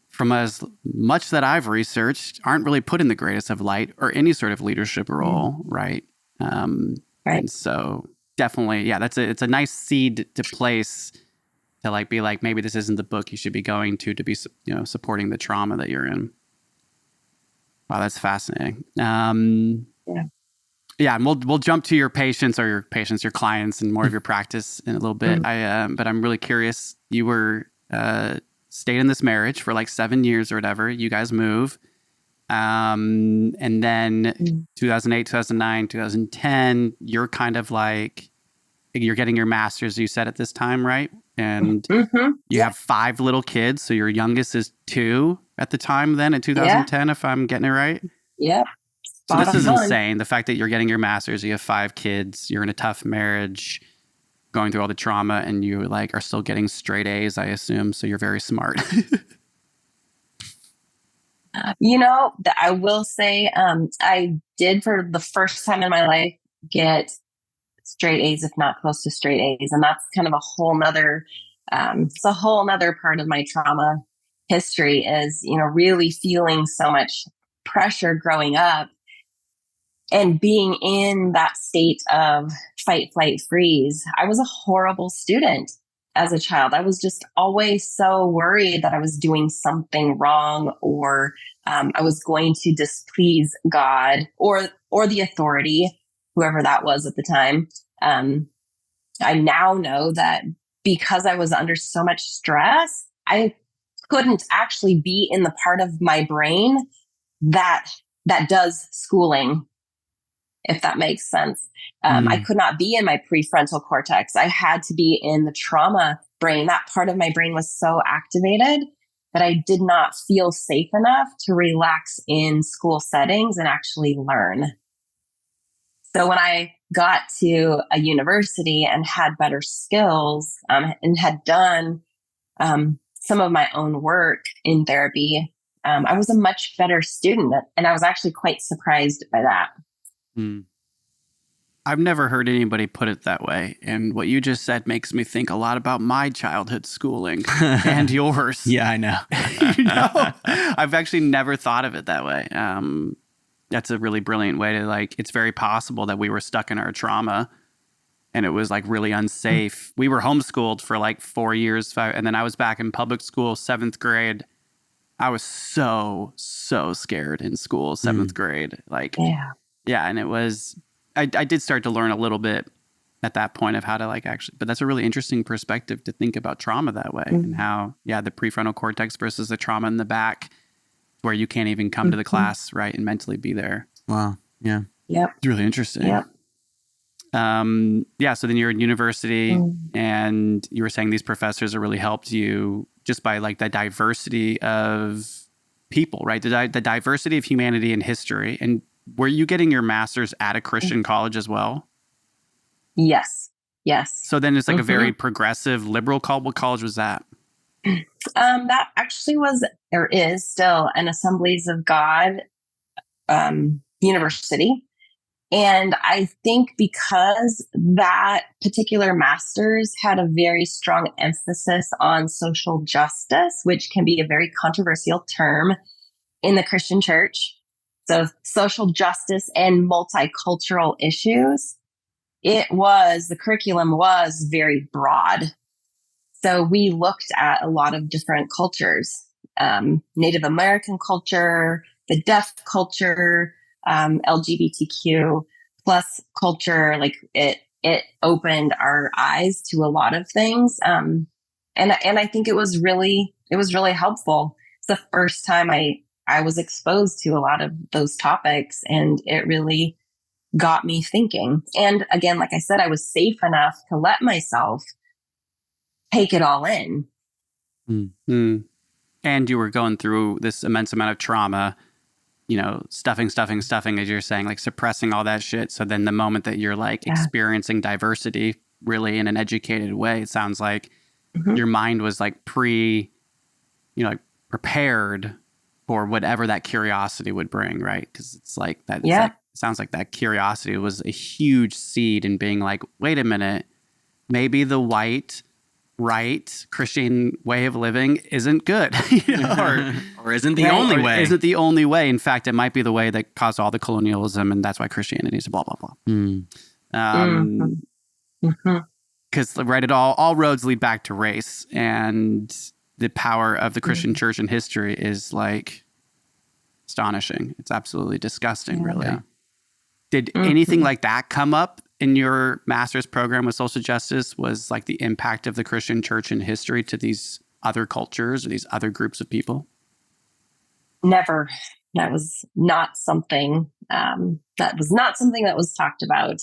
[SPEAKER 1] from as much that I've researched, aren't really put in the greatest of light or any sort of leadership role, right?
[SPEAKER 3] Right.
[SPEAKER 1] And so definitely, it's a nice seed to place to be like, maybe this isn't the book you should be going to be, supporting the trauma that you're in. Wow, that's fascinating. And we'll jump to your patients, your clients, and more of your practice in a little bit. But I'm really curious. You were stayed in this marriage for like 7 years or whatever. You guys move, and then 2008, 2009, 2010. You're kind of like you're getting your master's. You said at this time, right? And you have 5 little kids. So your youngest is 2 at the time. Then in 2010, if I'm getting it right.
[SPEAKER 3] Yep.
[SPEAKER 1] So this is insane. The fact that you're getting your master's, you have 5 kids, you're in a tough marriage, going through all the trauma, and you are still getting straight A's, I assume. So you're very smart.
[SPEAKER 3] I will say I did for the first time in my life get straight A's, if not close to straight A's. And that's kind of a whole nother, it's a whole nother part of my trauma history is, really feeling so much pressure growing up and being in that state of fight, flight, freeze. I was a horrible student as a child. I was just always so worried that I was doing something wrong or I was going to displease God or the authority, whoever that was at the time. I now know that because I was under so much stress, I couldn't actually be in the part of my brain that does schooling, if that makes sense. I could not be in my prefrontal cortex. I had to be in the trauma brain. That part of my brain was so activated that I did not feel safe enough to relax in school settings and actually learn. So when I got to a university and had better skills and had done some of my own work in therapy, I was a much better student. And I was actually quite surprised by that.
[SPEAKER 1] I've never heard anybody put it that way. And what you just said makes me think a lot about my childhood schooling and yours.
[SPEAKER 2] Yeah, I know.
[SPEAKER 1] I've actually never thought of it that way. That's a really brilliant way to it's very possible that we were stuck in our trauma and it was really unsafe. We were homeschooled for 4 years, 5, and then I was back in public school, 7th grade. I was so scared in school, 7th grade. Yeah. And it was, I did start to learn a little bit at that point of how to actually, but that's a really interesting perspective to think about trauma that way and how, the prefrontal cortex versus the trauma in the back where you can't even come to the class, right, and mentally be there.
[SPEAKER 2] Wow. Yeah.
[SPEAKER 3] Yep.
[SPEAKER 1] It's really interesting.
[SPEAKER 3] Yep.
[SPEAKER 1] So then you're in university and you were saying these professors have really helped you just by the diversity of people, right? The diversity of humanity and history. And were you getting your master's at a Christian college as well?
[SPEAKER 3] Yes.
[SPEAKER 1] So then it's a very progressive liberal college. What college was that?
[SPEAKER 3] That actually was, or is still, an Assemblies of God university. And I think because that particular master's had a very strong emphasis on social justice, which can be a very controversial term in the Christian church. So social justice and multicultural issues. the curriculum was very broad. So we looked at a lot of different cultures, Native American culture, the deaf culture, LGBTQ plus culture. Like it opened our eyes to a lot of things. And I think it was really helpful. It's the first time I was exposed to a lot of those topics, and it really got me thinking. And again, like I said, I was safe enough to let myself take it all in.
[SPEAKER 1] Mm-hmm. And you were going through this immense amount of trauma, stuffing, as you're saying, like suppressing all that shit. So then the moment that you're like experiencing diversity really in an educated way, it sounds like your mind was like prepared for whatever that curiosity would bring, right? Because it's like that.
[SPEAKER 3] Yeah.
[SPEAKER 1] It sounds like that curiosity was a huge seed in being like, wait a minute, maybe the white, right Christian way of living isn't good,
[SPEAKER 2] or isn't the only way.
[SPEAKER 1] Isn't the only way. In fact, it might be the way that caused all the colonialism, and that's why Christianity is blah blah blah. Because right, it all roads lead back to race, and the power of the Christian church in history is like astonishing. It's absolutely disgusting, really. Yeah. Did anything like that come up in your master's program with social justice? Was like the impact of the Christian church in history to these other cultures or these other groups of people?
[SPEAKER 3] Never. That was not something that was talked about.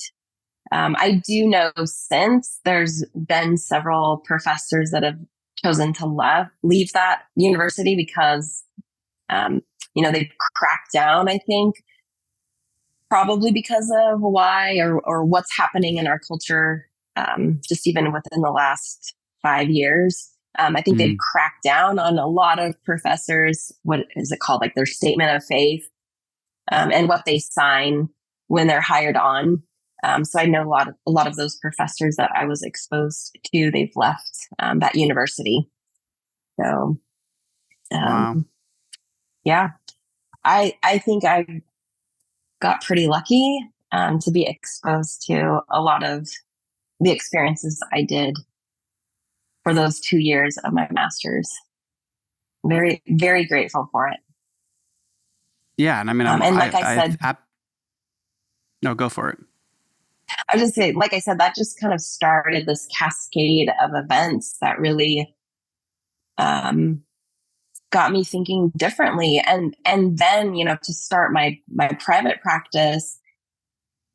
[SPEAKER 3] I do know since there's been several professors that have chosen to leave that university because, they've cracked down, I think, probably because of why or what's happening in our culture, just even within the last 5 years. I think they've cracked down on a lot of professors. What is it called? Like their statement of faith, and what they sign when they're hired on. So I know a lot of those professors that I was exposed to, they've left that university. So,
[SPEAKER 1] wow.
[SPEAKER 3] Yeah, I think I got pretty lucky to be exposed to a lot of the experiences I did for those 2 years of my master's. Very, very grateful for it.
[SPEAKER 1] Yeah, and I mean,
[SPEAKER 3] and like I said,
[SPEAKER 1] no, go for it.
[SPEAKER 3] I was just saying, like I said, that just kind of started this cascade of events that really got me thinking differently. And then, to start my private practice,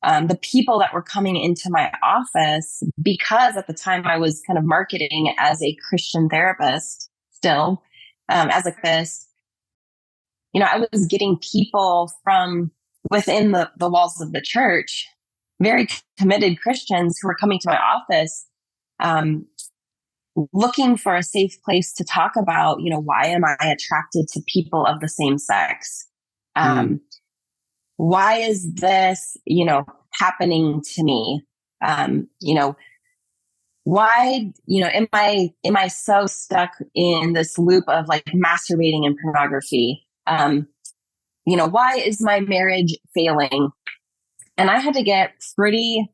[SPEAKER 3] the people that were coming into my office, because at the time I was kind of marketing as a Christian therapist still, as a therapist, I was getting people from within the walls of the church, very committed Christians who were coming to my office, looking for a safe place to talk about, why am I attracted to people of the same sex? Why is this, happening to me? Why, am I so stuck in this loop of like masturbating and pornography? Why is my marriage failing? And I had to get pretty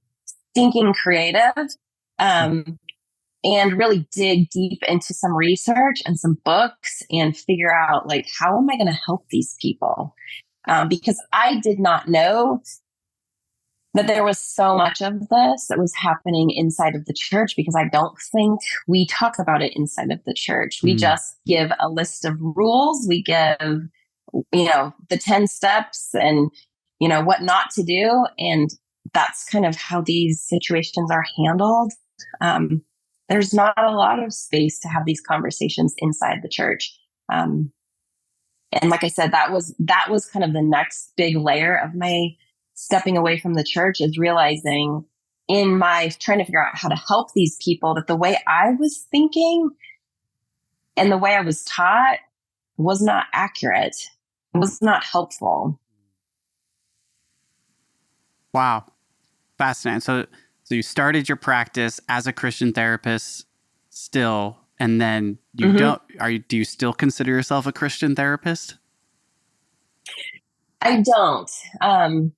[SPEAKER 3] stinking creative, and really dig deep into some research and some books and figure out like, how am I going to help these people? Because I did not know that there was so much of this that was happening inside of the church, because I don't think we talk about it inside of the church. We just give a list of rules. We give, the 10 steps and, what not to do. And that's kind of how these situations are handled. There's not a lot of space to have these conversations inside the church. And like I said, that was kind of the next big layer of my stepping away from the church, is realizing in my trying to figure out how to help these people that the way I was thinking and the way I was taught was not accurate. It was not helpful.
[SPEAKER 1] Wow. Fascinating. So you started your practice as a Christian therapist still, and then you do you still consider yourself a Christian therapist?
[SPEAKER 3] I don't. On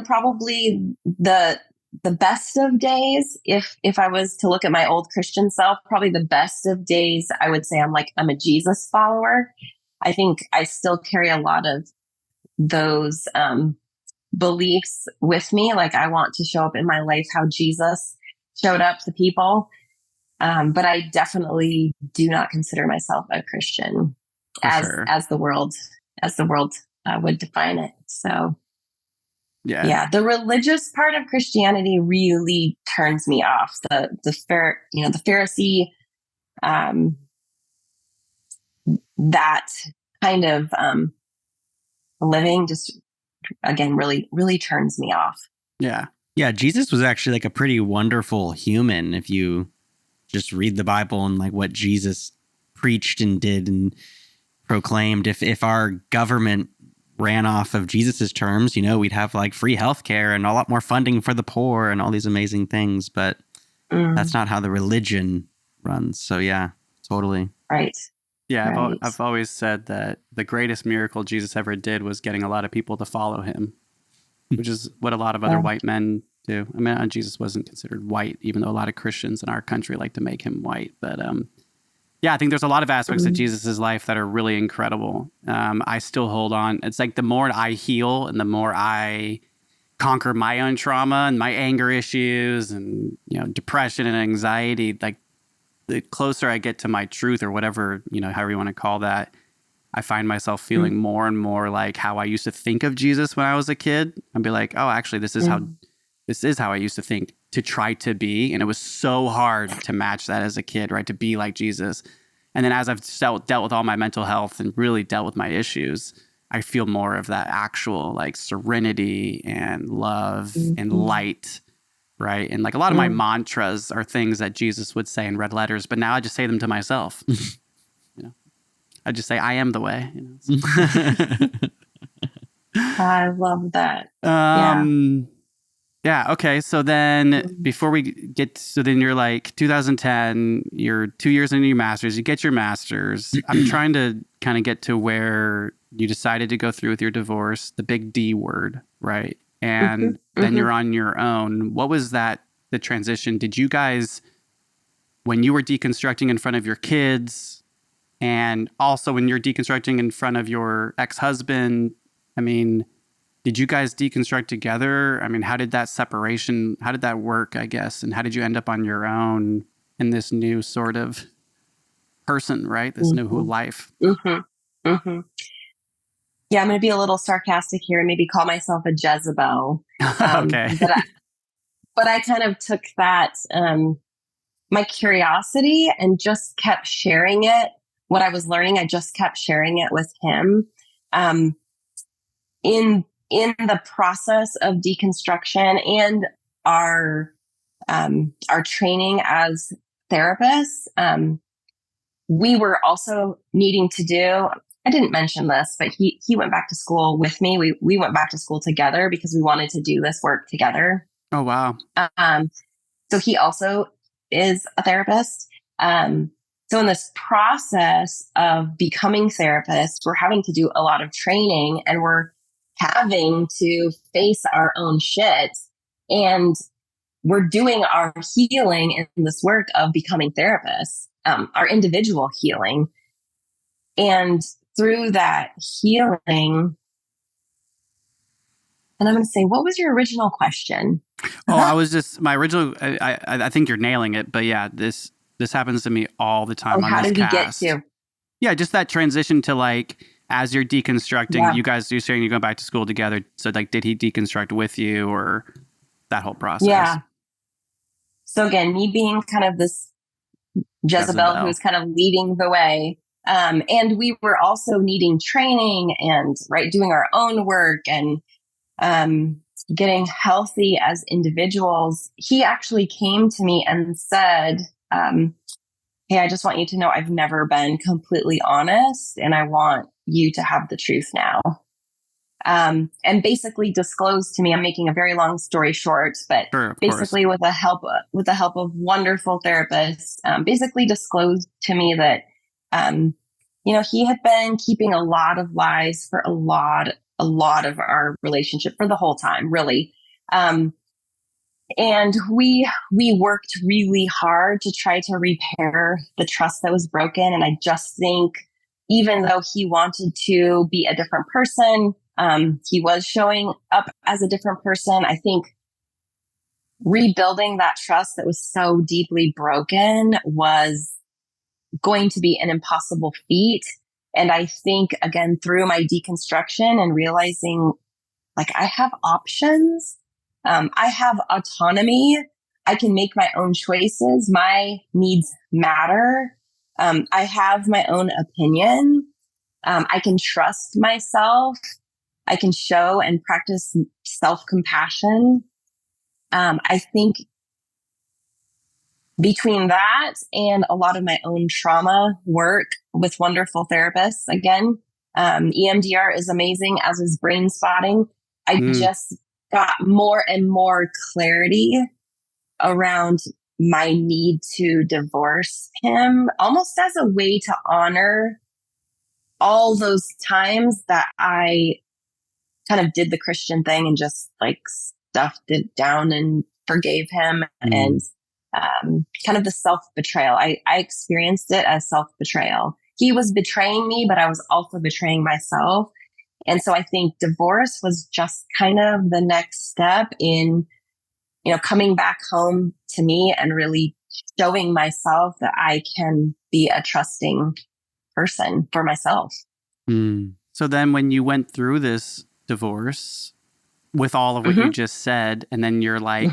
[SPEAKER 3] probably the the best of days, if I was to look at my old Christian self, probably the best of days, I would say I'm a Jesus follower. I think I still carry a lot of those beliefs with me. Like, I want to show up in my life how Jesus showed up to people. But I definitely do not consider myself a Christian as the world would define it. So yeah, the religious part of Christianity really turns me off. The Pharisee, that kind of living just, again, really, really turns me off.
[SPEAKER 1] Yeah.
[SPEAKER 2] Yeah. Jesus was actually like a pretty wonderful human. If you just read the Bible and like what Jesus preached and did and proclaimed, if our government ran off of Jesus's terms, we'd have like free healthcare and a lot more funding for the poor and all these amazing things. But that's not how the religion runs. So yeah, totally.
[SPEAKER 3] Right.
[SPEAKER 1] Yeah,
[SPEAKER 3] right.
[SPEAKER 1] I've always said that the greatest miracle Jesus ever did was getting a lot of people to follow him, which is what a lot of other white men do. I mean, Jesus wasn't considered white, even though a lot of Christians in our country like to make him white. But yeah, I think there's a lot of aspects of Jesus's life that are really incredible. I still hold on. It's like the more I heal and the more I conquer my own trauma and my anger issues and, depression and anxiety, like the closer I get to my truth or whatever, however you want to call that, I find myself feeling more and more like how I used to think of Jesus when I was a kid. I'd be like, oh, actually, this is how I used to think, to try to be. And it was so hard to match that as a kid, right? To be like Jesus. And then as I've dealt with all my mental health and really dealt with my issues, I feel more of that actual like serenity and love and light, right? And like a lot of my mantras are things that Jesus would say in red letters, but now I just say them to myself. I just say, I am the way.
[SPEAKER 3] I love that.
[SPEAKER 1] Yeah. Okay. So then before we get, so then you're like 2010, you're 2 years into your master's, you get your master's. I'm trying to kind of get to where you decided to go through with your divorce, the big D word, right? And then you're on your own. What was the transition? Did you guys, when you were deconstructing in front of your kids, and also when you're deconstructing in front of your ex-husband, I mean, did you guys deconstruct together? I mean, how did that work, I guess? And how did you end up on your own in this new sort of person, right? This new life?
[SPEAKER 3] Yeah, I'm going to be a little sarcastic here and maybe call myself a Jezebel.
[SPEAKER 1] Okay.
[SPEAKER 3] But I kind of took that, my curiosity, and just kept sharing it. What I was learning, I just kept sharing it with him. In the process of deconstruction and our training as therapists, we were also needing to do, I didn't mention this, but he went back to school with me. We went back to school together because we wanted to do this work together.
[SPEAKER 1] Oh, wow.
[SPEAKER 3] So he also is a therapist. So in this process of becoming therapists, we're having to do a lot of training, and we're having to face our own shit. And we're doing our healing in this work of becoming therapists, our individual healing. And through that healing, and I'm going to say, what was your original question?
[SPEAKER 1] Oh, I was just, my original, I think you're nailing it, but yeah, this happens to me all the time on
[SPEAKER 3] how
[SPEAKER 1] this
[SPEAKER 3] did we
[SPEAKER 1] cast.
[SPEAKER 3] get to?
[SPEAKER 1] Yeah, just that transition to like, as you're deconstructing, you guys, you're saying you're going back to school together. So like, did he deconstruct with you, or that whole process?
[SPEAKER 3] Yeah. So again, me being kind of this Jezebel who was kind of leading the way. And we were also needing training and doing our own work and getting healthy as individuals. He actually came to me and said, hey, I just want you to know I've never been completely honest, and I want you to have the truth now. And basically disclosed to me, I'm making a very long story short, but basically with the help of wonderful therapists, basically disclosed to me that, he had been keeping a lot of lies for a lot of our relationship for the whole time, really. And we worked really hard to try to repair the trust that was broken. And I just think, even though he wanted to be a different person, he was showing up as a different person. I think rebuilding that trust that was so deeply broken was going to be an impossible feat. And I think, again, through my deconstruction and realizing, like, I have options. I have autonomy. I can make my own choices. My needs matter. I have my own opinion. I can trust myself. I can show and practice self-compassion. I think between that and a lot of my own trauma work with wonderful therapists, again, EMDR is amazing, as is brain spotting. I just got more and more clarity around my need to divorce him, almost as a way to honor all those times that I kind of did the Christian thing and just like stuffed it down and forgave him. And kind of the self-betrayal. I experienced it as self-betrayal. He was betraying me, but I was also betraying myself. And so I think divorce was just kind of the next step in, coming back home to me and really showing myself that I can be a trusting person for myself.
[SPEAKER 1] So then when you went through this divorce with all of what you just said, and then you're like,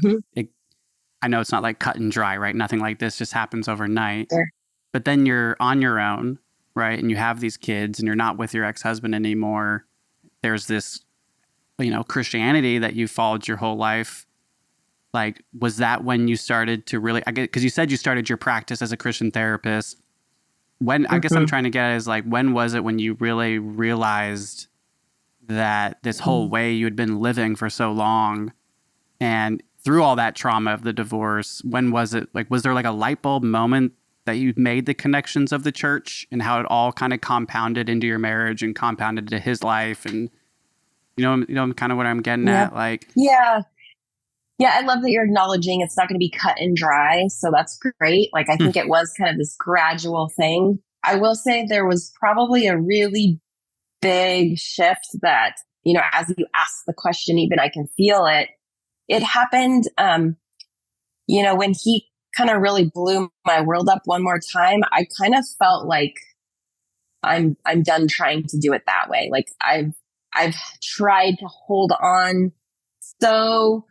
[SPEAKER 1] I know it's not like cut and dry, right? Nothing like this just happens overnight.
[SPEAKER 3] Sure.
[SPEAKER 1] But then you're on your own, right? And you have these kids and you're not with your ex-husband anymore. There's this, Christianity that you followed your whole life. Like, was that when you started to really, because you said you started your practice as a Christian therapist. When, I guess I'm trying to get at is like, when was it when you really realized that this whole way you had been living for so long and through all that trauma of the divorce, when was it, like, was there like a light bulb moment that you made the connections of the church and how it all kind of compounded into your marriage and compounded into his life? And, kind of what I'm getting at, like.
[SPEAKER 3] Yeah. I love that you're acknowledging it's not going to be cut and dry. So that's great. Like, I think it was kind of this gradual thing. I will say there was probably a really big shift that, as you ask the question, even I can feel it. It happened, when he kind of really blew my world up one more time. I kind of felt like I'm done trying to do it that way. Like, I've tried to hold on so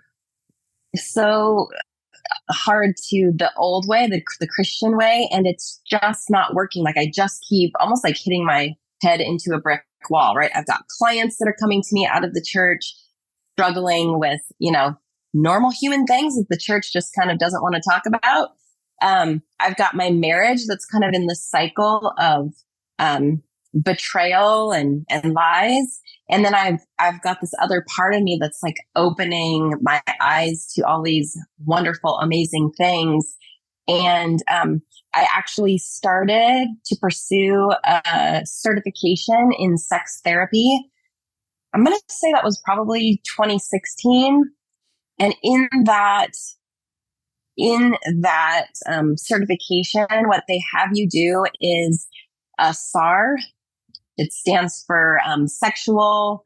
[SPEAKER 3] hard to the old way, the Christian way, and it's just not working. Like, I just keep almost like hitting my head into a brick wall, right? I've got clients that are coming to me out of the church, struggling with, normal human things that the church just kind of doesn't want to talk about. I've got my marriage that's kind of in the cycle of betrayal and lies. And then I've got this other part of me that's like opening my eyes to all these wonderful, amazing things. And I actually started to pursue a certification in sex therapy. I'm going to say that was probably 2016. And in that certification, what they have you do is a SAR. It stands for sexual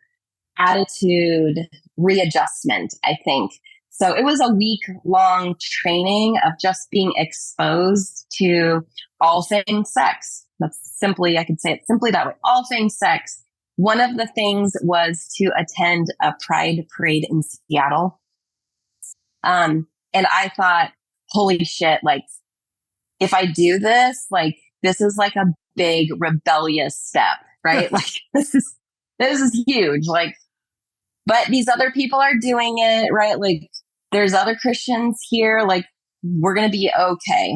[SPEAKER 3] attitude readjustment, I think. So it was a week-long training of just being exposed to all things sex. I could say it simply that way, all things sex. One of the things was to attend a pride parade in Seattle. And I thought, holy shit, like, if I do this, like, this is like a big rebellious step, right? Like, this is huge. Like, but these other people are doing it, right? Like, there's other Christians here. Like, we're going to be okay.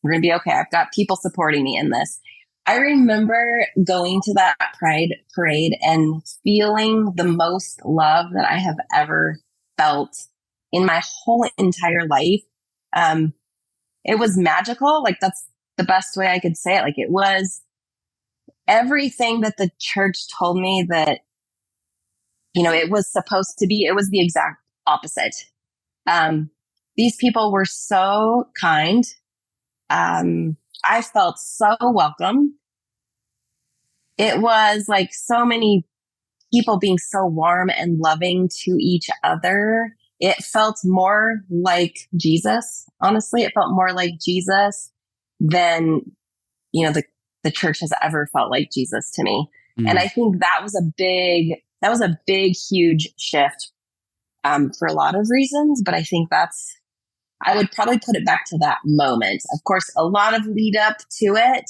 [SPEAKER 3] We're going to be okay. I've got people supporting me in this. I remember going to that pride parade and feeling the most love that I have ever felt in my whole entire life. It was magical. Like, that's the best way I could say it. Like, it was everything that the church told me that, it was supposed to be. It was the exact opposite. these people were so kind. I felt so welcome. It was like so many people being so warm and loving to each other. It felt more like Jesus. Honestly, it felt more like Jesus than, the church has ever felt like Jesus to me. And I think that was a big, huge shift for a lot of reasons. But I think I would probably put it back to that moment. Of course, a lot of lead up to it.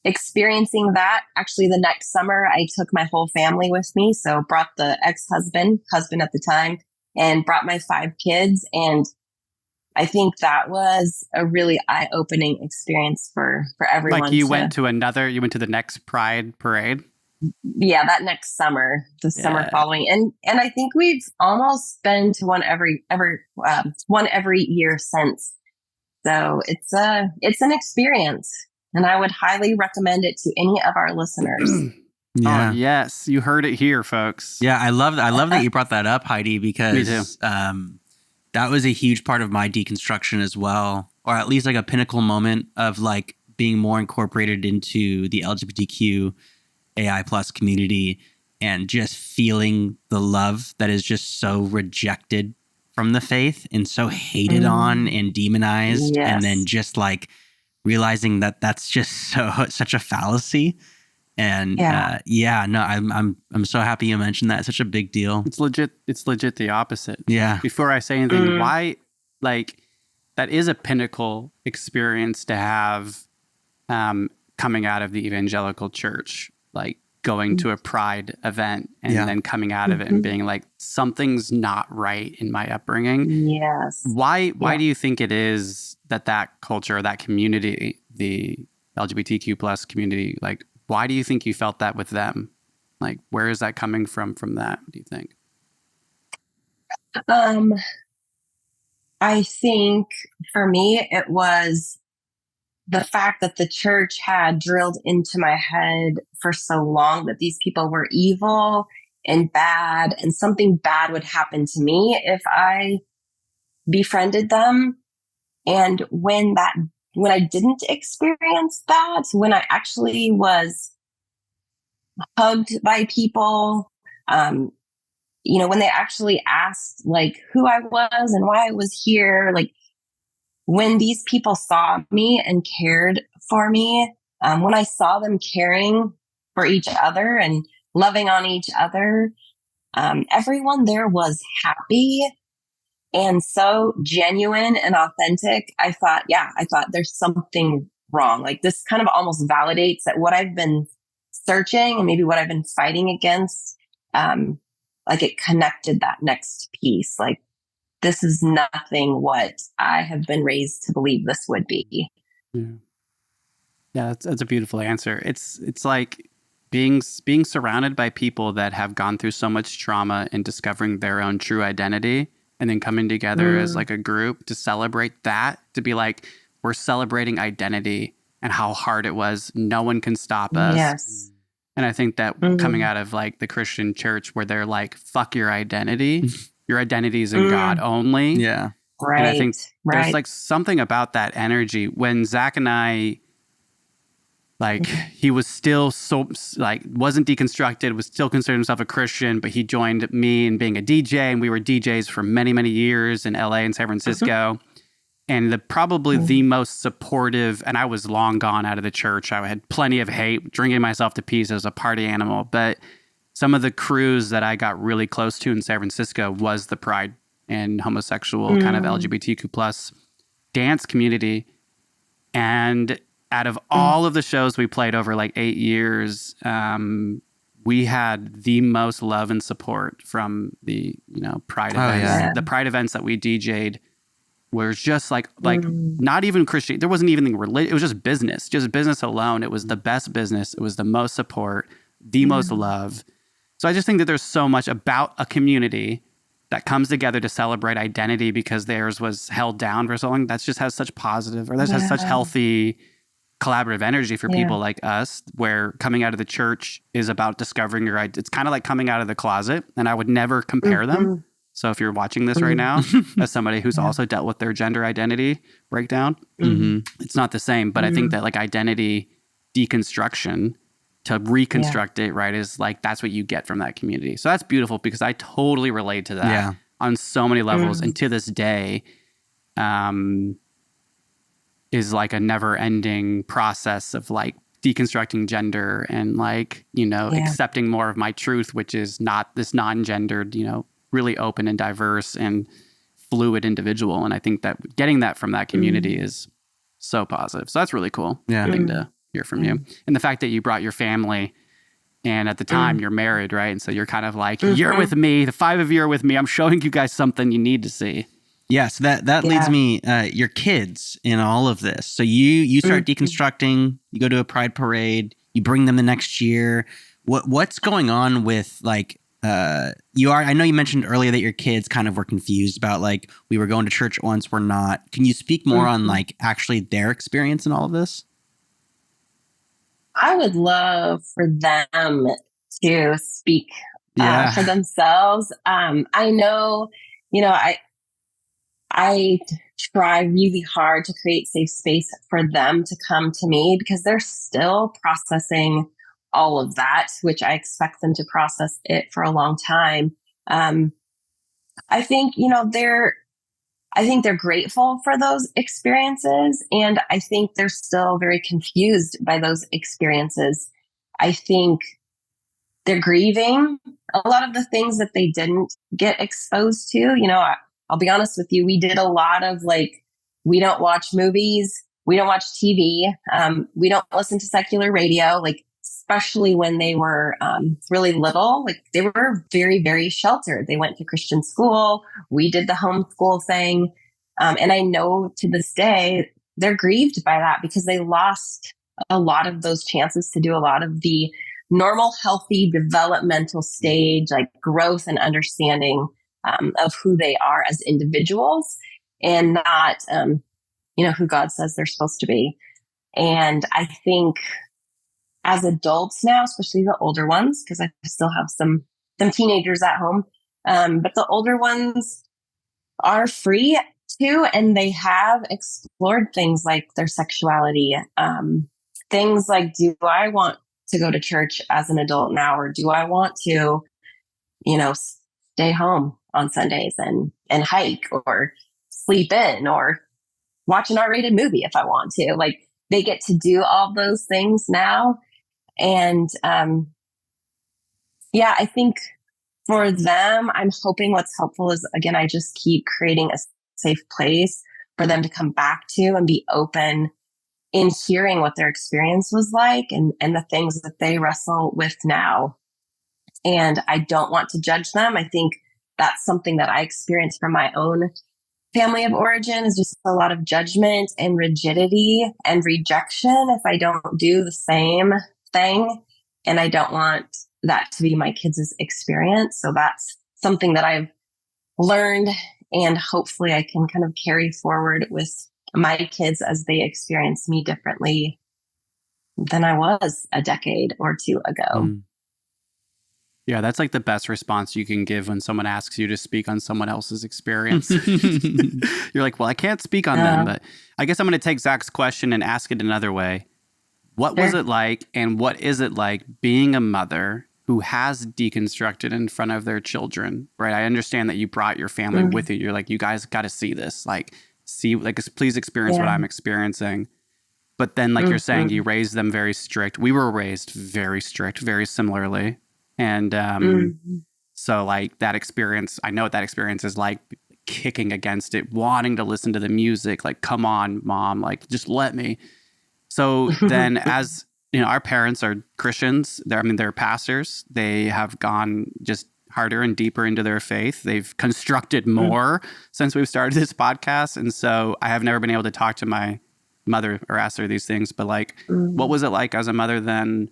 [SPEAKER 3] Experiencing that, actually, the next summer, I took my whole family with me. So brought the husband at the time, and brought my 5 kids. And I think that was a really eye-opening experience for everyone.
[SPEAKER 1] Like you went to the next Pride parade?
[SPEAKER 3] Yeah, that next summer, summer following. And I think we've almost been to one every year since. So it's an experience. And I would highly recommend it to any of our listeners.
[SPEAKER 2] Yeah.
[SPEAKER 1] Oh, yes. You heard it here, folks.
[SPEAKER 2] Yeah, I love that you brought that up, Heidi, because
[SPEAKER 1] Me too.
[SPEAKER 2] That was a huge part of my deconstruction as well, or at least like a pinnacle moment of like being more incorporated into the LGBTQ AI plus community and just feeling the love that is just so rejected from the faith and so hated on and demonized.
[SPEAKER 3] Yes.
[SPEAKER 2] And then just like realizing that that's just such a fallacy. And I'm so happy you mentioned that. It's such a big deal.
[SPEAKER 1] It's legit the opposite.
[SPEAKER 2] Yeah.
[SPEAKER 1] Before I say anything, why, like, that is a pinnacle experience to have coming out of the evangelical church, like going to a Pride event and then coming out of it and being like, something's not right in my upbringing.
[SPEAKER 3] Yes.
[SPEAKER 1] Why do you think it is that culture, that community, the LGBTQ plus community, like, why do you think you felt that with them? Like, where is that coming from that, do you think?
[SPEAKER 3] I think for me, it was the fact that the church had drilled into my head for so long that these people were evil and bad, and something bad would happen to me if I befriended them. And when I didn't experience that, when I actually was hugged by people, when they actually asked like who I was and why I was here, like when these people saw me and cared for me, when I saw them caring for each other and loving on each other, everyone there was happy and so genuine and authentic. I thought there's something wrong. Like this kind of almost validates that what I've been searching and maybe what I've been fighting against, like it connected that next piece. Like this is nothing what I have been raised to believe this would be.
[SPEAKER 1] Yeah, that's a beautiful answer. It's like being surrounded by people that have gone through so much trauma and discovering their own true identity, and then coming together as like a group to celebrate that, to be like, we're celebrating identity and how hard it was. No one can stop us.
[SPEAKER 3] Yes.
[SPEAKER 1] And I think that coming out of like the Christian church where they're like, fuck your identity. Your identity is in God only.
[SPEAKER 2] Yeah.
[SPEAKER 3] Right.
[SPEAKER 1] And I think there's like something about that energy. When Zach and I, like, he was still wasn't deconstructed, was still considered himself a Christian, but he joined me in being a DJ, and we were DJs for many, many years in LA and San Francisco. And probably the most supportive, and I was long gone out of the church. I had plenty of hate, drinking myself to pieces as a party animal. But some of the crews that I got really close to in San Francisco was the Pride and homosexual kind of LGBTQ plus dance community. And out of all of the shows we played over like 8 years, we had the most love and support from the Pride events.
[SPEAKER 2] Yeah.
[SPEAKER 1] The Pride events that we DJ'd were just like not even Christian. There wasn't even anything religious. It was just business alone. It was the best business. It was the most support, the most love. So I just think that there's so much about a community that comes together to celebrate identity because theirs was held down for so long. That just has such positive, or that has such healthy collaborative energy for people like us, where coming out of the church is about discovering your identity. It's kind of like coming out of the closet, and I would never compare them. So if you're watching this right now, as somebody who's also dealt with their gender identity breakdown, it's not the same. But I think that like identity deconstruction to reconstruct it, right, is like, that's what you get from that community. So that's beautiful because I totally relate to that on so many levels. And to this day, is like a never ending process of like deconstructing gender and like, you know, accepting more of my truth, which is not this non-gendered, you know, really open and diverse and fluid individual. And I think that getting that from that community is so positive. So that's really cool thing to hear from you. And the fact that you brought your family, and at the time you're married, right? And so you're kind of like, you're with me, the 5 of you are with me. I'm showing you guys something you need to see.
[SPEAKER 2] Yeah, so that leads me, your kids in all of this. So you start deconstructing, you go to a pride parade, you bring them the next year. What's going on with like, I know you mentioned earlier that your kids kind of were confused about like, we were going to church once, we're not. Can you speak more on like actually their experience in all of this?
[SPEAKER 3] I would love for them to speak for themselves. I know, you know, I try really hard to create safe space for them to come to me because they're still processing all of that, which I expect them to process it for a long time. I think, you know, they're grateful for those experiences. And I think they're still very confused by those experiences. I think they're grieving a lot of the things that they didn't get exposed to. You know, I'll be honest with you. We did a lot of like, we don't watch movies. We don't watch TV. We don't listen to secular radio, like, especially when they were really little. Like they were very, very sheltered. They went to Christian school. We did the homeschool thing. And I know to this day, they're grieved by that because they lost a lot of those chances to do a lot of the normal, healthy, developmental stage, like growth and understanding of who they are as individuals and not, you know, who God says they're supposed to be. And I think as adults now, especially the older ones, because I still have some teenagers at home, but the older ones are free too, and they have explored things like their sexuality, things like, do I want to go to church as an adult now, or do I want to, you know, stay home on Sundays and hike or sleep in or watch an R-rated movie if I want to? Like they get to do all those things now. And I think for them, I'm hoping what's helpful is, again, I just keep creating a safe place for them to come back to and be open in hearing what their experience was like and the things that they wrestle with now. And I don't want to judge them. I think that's something that I experienced from my own family of origin, is just a lot of judgment and rigidity and rejection if I don't do the same thing. And I don't want that to be my kids' experience. So that's something that I've learned, and hopefully I can kind of carry forward with my kids as they experience me differently than I was a decade or two ago.
[SPEAKER 1] Yeah, that's like the best response you can give when someone asks you to speak on someone else's experience. You're like, well, I can't speak on them, but I guess I'm going to take Zach's question and ask it another way. What was it like, and what is it like being a mother who has deconstructed in front of their children, right? I understand that you brought your family with you. You're like, you guys got to see this, like, please experience what I'm experiencing. But then, like you're saying, you raised them very strict. We were raised very strict, very similarly. And so like that experience, I know what that experience is like, kicking against it, wanting to listen to the music, like, come on, mom, like, just let me. So then, as you know, our parents are Christians. They're pastors. They have gone just harder and deeper into their faith. They've constructed more since we've started this podcast. And so I have never been able to talk to my mother or ask her these things. But like, what was it like as a mother then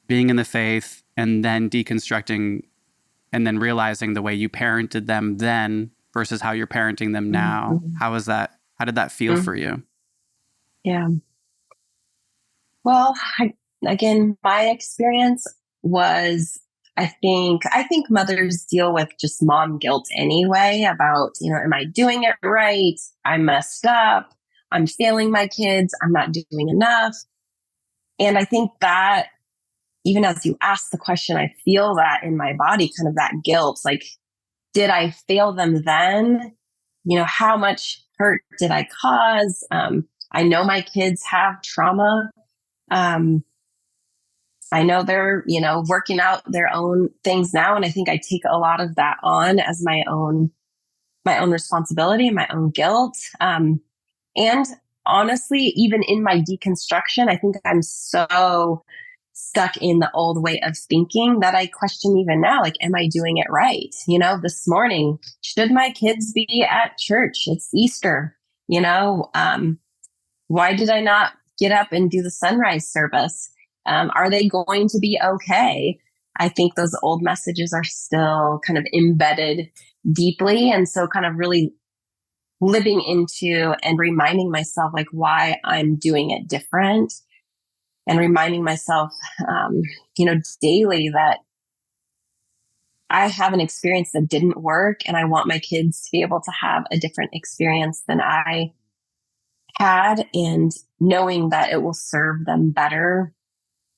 [SPEAKER 1] being in the faith and then deconstructing and then realizing the way you parented them then versus how you're parenting them now? How was that? How did that feel for you?
[SPEAKER 3] Yeah. Well, again, my experience was I think mothers deal with just mom guilt anyway about, am I doing it right? I messed up. I'm failing my kids. I'm not doing enough. And I think that even as you ask the question, I feel that in my body, kind of that guilt. Like, did I fail them then? How much hurt did I cause? I know my kids have trauma. I know they're, working out their own things now. And I think I take a lot of that on as my own responsibility and my own guilt. And honestly, even in my deconstruction, I think I'm so stuck in the old way of thinking that I question even now, like, am I doing it right? This morning, should my kids be at church? It's Easter, why did I not get up and do the sunrise service? Are they going to be okay? I think those old messages are still kind of embedded deeply. And so kind of really living into and reminding myself like why I'm doing it different, and reminding myself, daily that I have an experience that didn't work and I want my kids to be able to have a different experience than I had, and knowing that it will serve them better.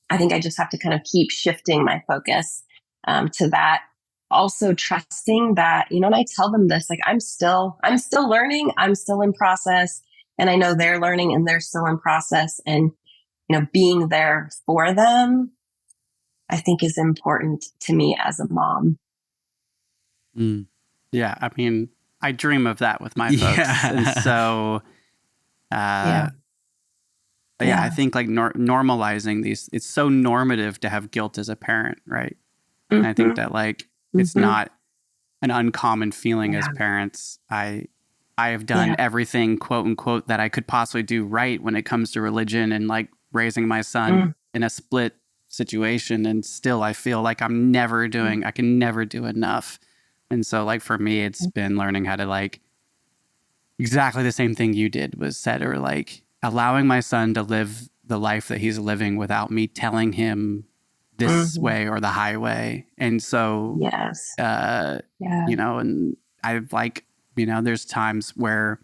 [SPEAKER 3] I think I just have to kind of keep shifting my focus to that. Also trusting that, and I tell them this, like, I'm still learning, I'm still in process, and I know they're learning and they're still in process, and, being there for them, I think is important to me as a mom.
[SPEAKER 1] Mm. Yeah. I mean, I dream of that with my folks.
[SPEAKER 2] Yeah.
[SPEAKER 1] And so, I think like normalizing these, it's so normative to have guilt as a parent, right?
[SPEAKER 3] Mm-hmm.
[SPEAKER 1] And I think that like, it's not an uncommon feeling as parents. I have done everything, quote unquote, that I could possibly do right when it comes to religion and like raising my son in a split situation. And still I feel like I can never do enough. And so like for me, it's been learning how to like exactly the same thing you did was said, or like allowing my son to live the life that he's living without me telling him this way or the highway. And so, and I've like, there's times where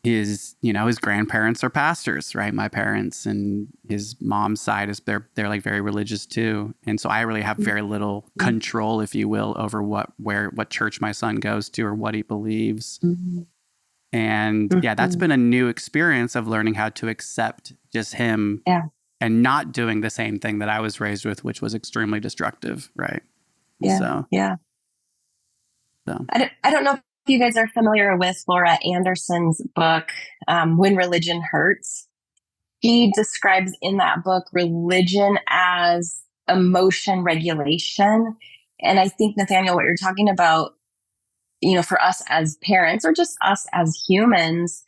[SPEAKER 1] his grandparents are pastors, right? My parents, and his mom's side is they're like very religious too. And so I really have very little control, if you will, over what church my son goes to or what he believes. And that's been a new experience of learning how to accept just him and not doing the same thing that I was raised with, which was extremely destructive. Right. So.
[SPEAKER 3] I don't know if you guys are familiar with Laura Anderson's book, When Religion Hurts. She describes in that book religion as emotion regulation. And I think, Nathaniel, what you're talking about, for us as parents or just us as humans,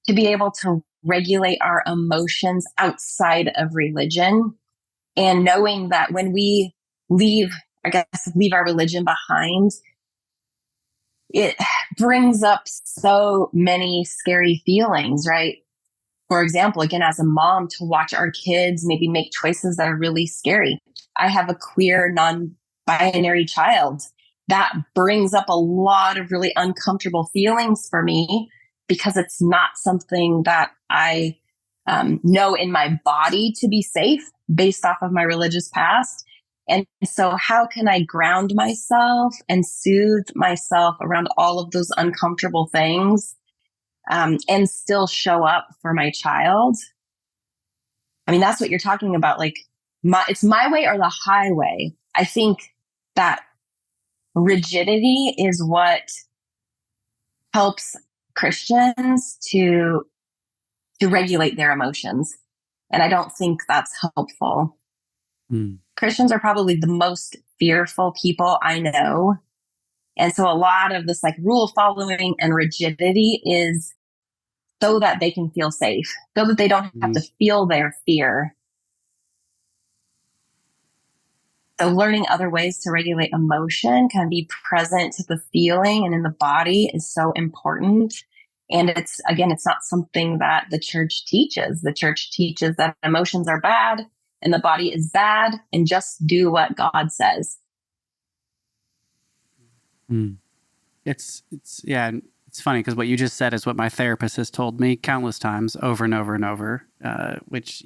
[SPEAKER 3] to be able to regulate our emotions outside of religion, and knowing that when we leave our religion behind, it brings up so many scary feelings, right? For example, again, as a mom, to watch our kids maybe make choices that are really scary. I have a queer, non-binary child. That brings up a lot of really uncomfortable feelings for me, because it's not something that I know in my body to be safe based off of my religious past. And so how can I ground myself and soothe myself around all of those uncomfortable things, and still show up for my child? I mean, that's what you're talking about. Like, it's my way or the highway. I think that rigidity is what helps Christians to regulate their emotions. And I don't think that's helpful. Christians are probably the most fearful people I know. And so a lot of this like rule following and rigidity is so that they can feel safe, so that they don't have to feel their fear. So learning other ways to regulate emotion, can be present to the feeling and in the body, is so important. And it's not something that the church teaches. The church teaches that emotions are bad and the body is bad, and just do what God says.
[SPEAKER 1] It's funny because what you just said is what my therapist has told me countless times over and over and over, which,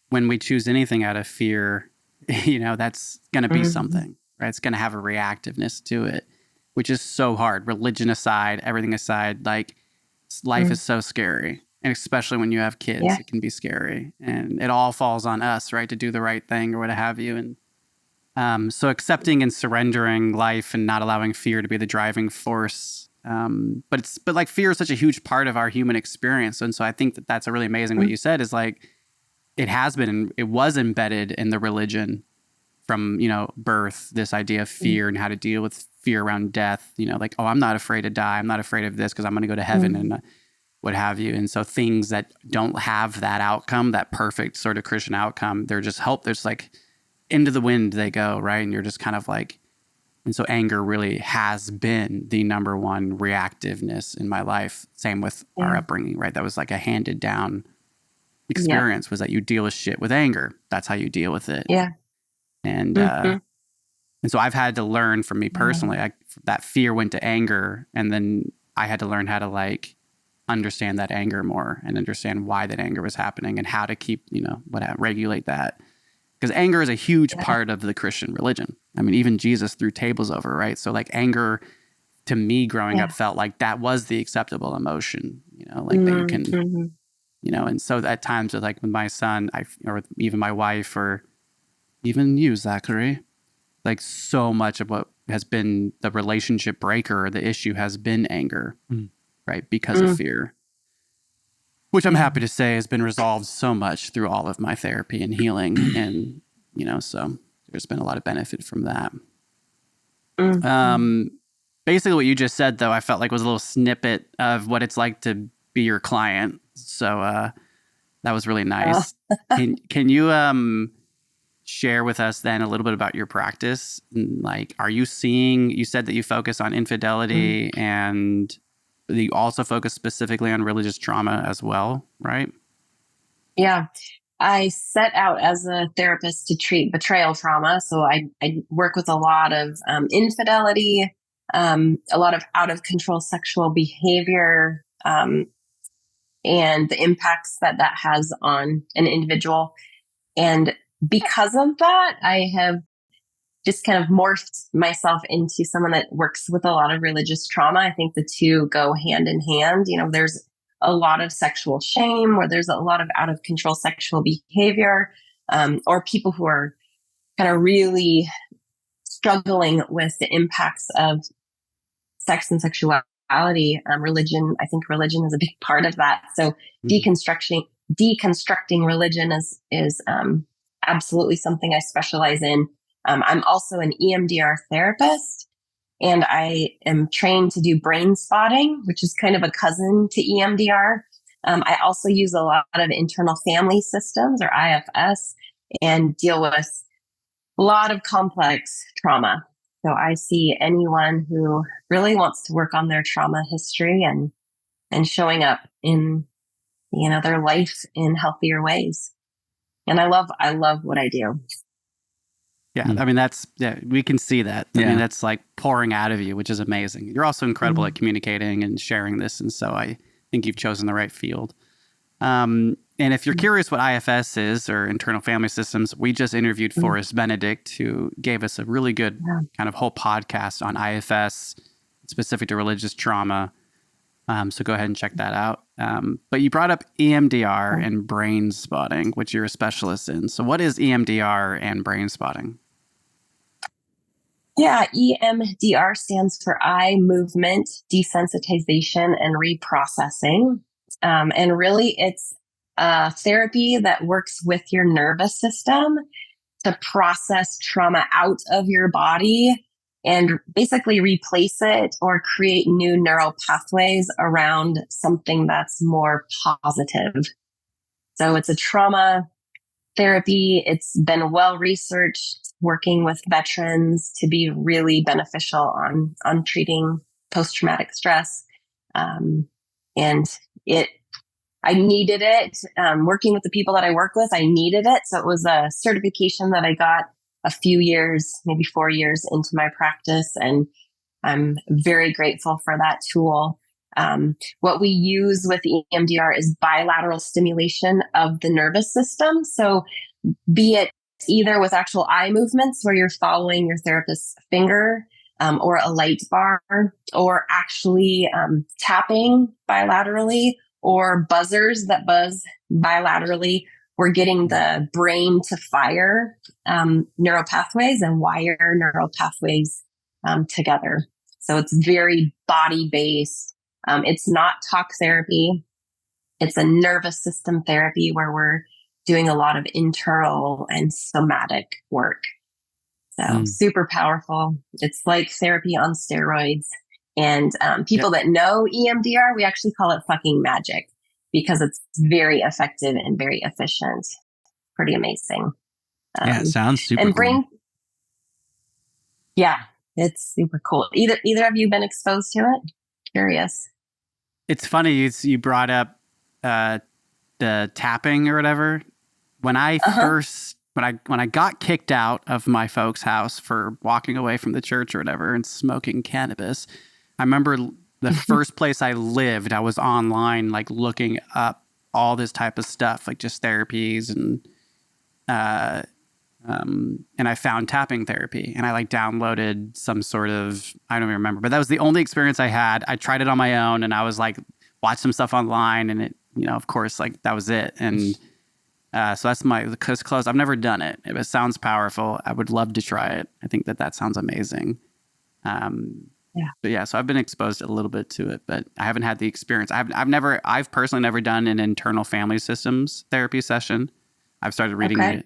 [SPEAKER 1] when we choose anything out of fear, that's going to be something, right? It's going to have a reactiveness to it, which is so hard. Religion aside, everything aside, like life is so scary. And especially when you have kids, it can be scary. And it all falls on us, right? To do the right thing or what have you. And so accepting and surrendering life and not allowing fear to be the driving force. But like fear is such a huge part of our human experience. And so I think that that's a really amazing what you said is like, it was embedded in the religion from, birth, this idea of fear and how to deal with fear around death, like, oh, I'm not afraid to die. I'm not afraid of this because I'm going to go to heaven and what have you. And so things that don't have that outcome, that perfect sort of Christian outcome, they're just there's like into the wind they go, right? And you're just kind of like, and so anger really has been the number one reactiveness in my life. Same with our upbringing, right? That was like a handed down experience was that you deal with shit with anger. That's how you deal with it.
[SPEAKER 3] Yeah.
[SPEAKER 1] And so I've had to learn from me personally, that fear went to anger. And then I had to learn how to like understand that anger more and understand why that anger was happening and how to keep, regulate that. Because anger is a huge part of the Christian religion. I mean, even Jesus threw tables over, right? So like anger to me growing up felt like that was the acceptable emotion, that you can, and so at times with my son, or even my wife or even you, Zachary, like so much of what has been the relationship breaker or the issue has been anger, right? Because of fear, which I'm happy to say has been resolved so much through all of my therapy and healing. And, so there's been a lot of benefit from that. Basically what you just said though, I felt like was a little snippet of what it's like to be your client. So, that was really nice. Can you, share with us then a little bit about your practice? Like, are you said that you focus on infidelity and you also focus specifically on religious trauma as well, right?
[SPEAKER 3] Yeah. I set out as a therapist to treat betrayal trauma. So I work with a lot of infidelity, a lot of out of control sexual behavior, and the impacts that has on an individual. And because of that, I have just kind of morphed myself into someone that works with a lot of religious trauma. I think the two go hand in hand. There's a lot of sexual shame where there's a lot of out of control sexual behavior, or people who are kind of really struggling with the impacts of sex and sexuality. Religion, I think religion is a big part of that. So deconstructing religion is absolutely something I specialize in. I'm also an EMDR therapist, and I am trained to do brain spotting, which is kind of a cousin to EMDR. I also use a lot of internal family systems, or IFS, and deal with a lot of complex trauma. So I see anyone who really wants to work on their trauma history and showing up in their life in healthier ways. And I love what I do.
[SPEAKER 1] Yeah. I mean, we can see that. I mean, that's like pouring out of you, which is amazing. You're also incredible at communicating and sharing this. And so I think you've chosen the right field. And if you're curious what IFS is, or internal family systems, we just interviewed Forrest Benedict, who gave us a really good kind of whole podcast on IFS specific to religious trauma. So go ahead and check that out. But you brought up EMDR and brain spotting, which you're a specialist in. So what is EMDR and brain spotting?
[SPEAKER 3] Yeah, EMDR stands for eye movement desensitization and reprocessing. And really it's a therapy that works with your nervous system to process trauma out of your body and basically replace it or create new neural pathways around something that's more positive. So it's a trauma therapy. It's been well researched, working with veterans to be really beneficial on treating post-traumatic stress. And it I needed it. Working with the people that I work with, I needed it. So it was a certification that I got a few years, maybe 4 years into my practice. And I'm very grateful for that tool. What we use with EMDR is bilateral stimulation of the nervous system. So be it either with actual eye movements where you're following your therapist's finger, or a light bar, or actually tapping bilaterally, or buzzers that buzz bilaterally. We're getting the brain to fire neural pathways and wire neural pathways together. So it's very body-based. It's not talk therapy. It's a nervous system therapy where we're doing a lot of internal and somatic work. So super powerful. It's like therapy on steroids. And people that know EMDR, we actually call it fucking magic because it's very effective and very efficient. Pretty amazing.
[SPEAKER 2] It sounds super cool.
[SPEAKER 3] Yeah, it's super cool. Either of you been exposed to it? Curious.
[SPEAKER 1] It's funny you brought up the tapping or whatever. When I first when I got kicked out of my folks' house for walking away from the church or whatever and smoking cannabis, I remember the first place I lived, I was online, like looking up all this type of stuff, like just therapies and I found tapping therapy, and I like downloaded some sort of, I don't even remember, but that was the only experience I had. I tried it on my own, and I was like, watch some stuff online, and it, of course, like that was it. And so that's my close. I've never done it. If it sounds powerful, I would love to try it. I think that sounds amazing. But yeah, so I've been exposed a little bit to it, but I haven't had the experience. I've personally never done an internal family systems therapy session. I've started reading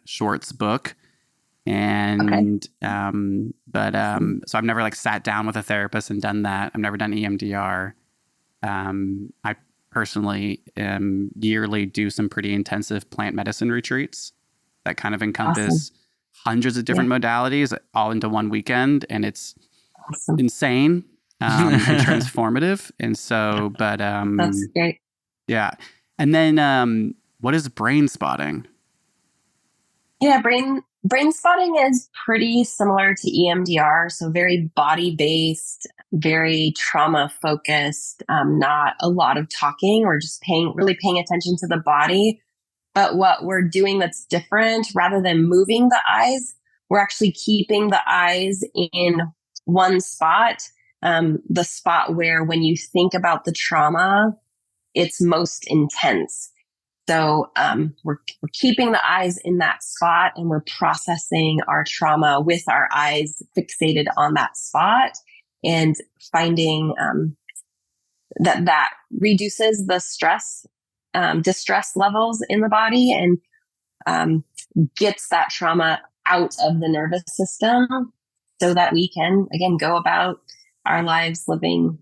[SPEAKER 1] Short's book, and so I've never like sat down with a therapist and done that. I've never done EMDR. I personally yearly do some pretty intensive plant medicine retreats that kind of encompass hundreds of different modalities all into one weekend, and it's insane and transformative. And so, but
[SPEAKER 3] that's great.
[SPEAKER 1] Yeah, and then what is brain spotting?
[SPEAKER 3] Yeah, brain spotting is pretty similar to EMDR. So very body-based, very trauma-focused, not a lot of talking. We're just really paying attention to the body. But what we're doing that's different, rather than moving the eyes, we're actually keeping the eyes in one spot, the spot where when you think about the trauma, it's most intense. So we're keeping the eyes in that spot, and we're processing our trauma with our eyes fixated on that spot, and finding that reduces the distress levels in the body, and gets that trauma out of the nervous system, so that we can again go about our lives living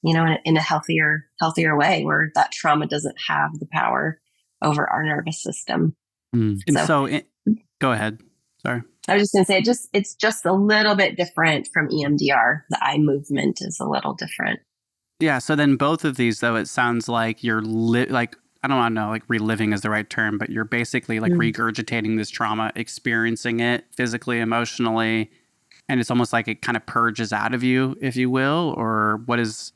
[SPEAKER 3] in a healthier way where that trauma doesn't have the power over our nervous system.
[SPEAKER 1] And go ahead. Sorry.
[SPEAKER 3] I was just going to say, it's just a little bit different from EMDR. The eye movement is a little different.
[SPEAKER 1] Yeah. So then both of these, though, it sounds like you're like, I don't want to know, like reliving is the right term, but you're basically like regurgitating this trauma, experiencing it physically, emotionally, and it's almost like it kind of purges out of you, if you will, or what is...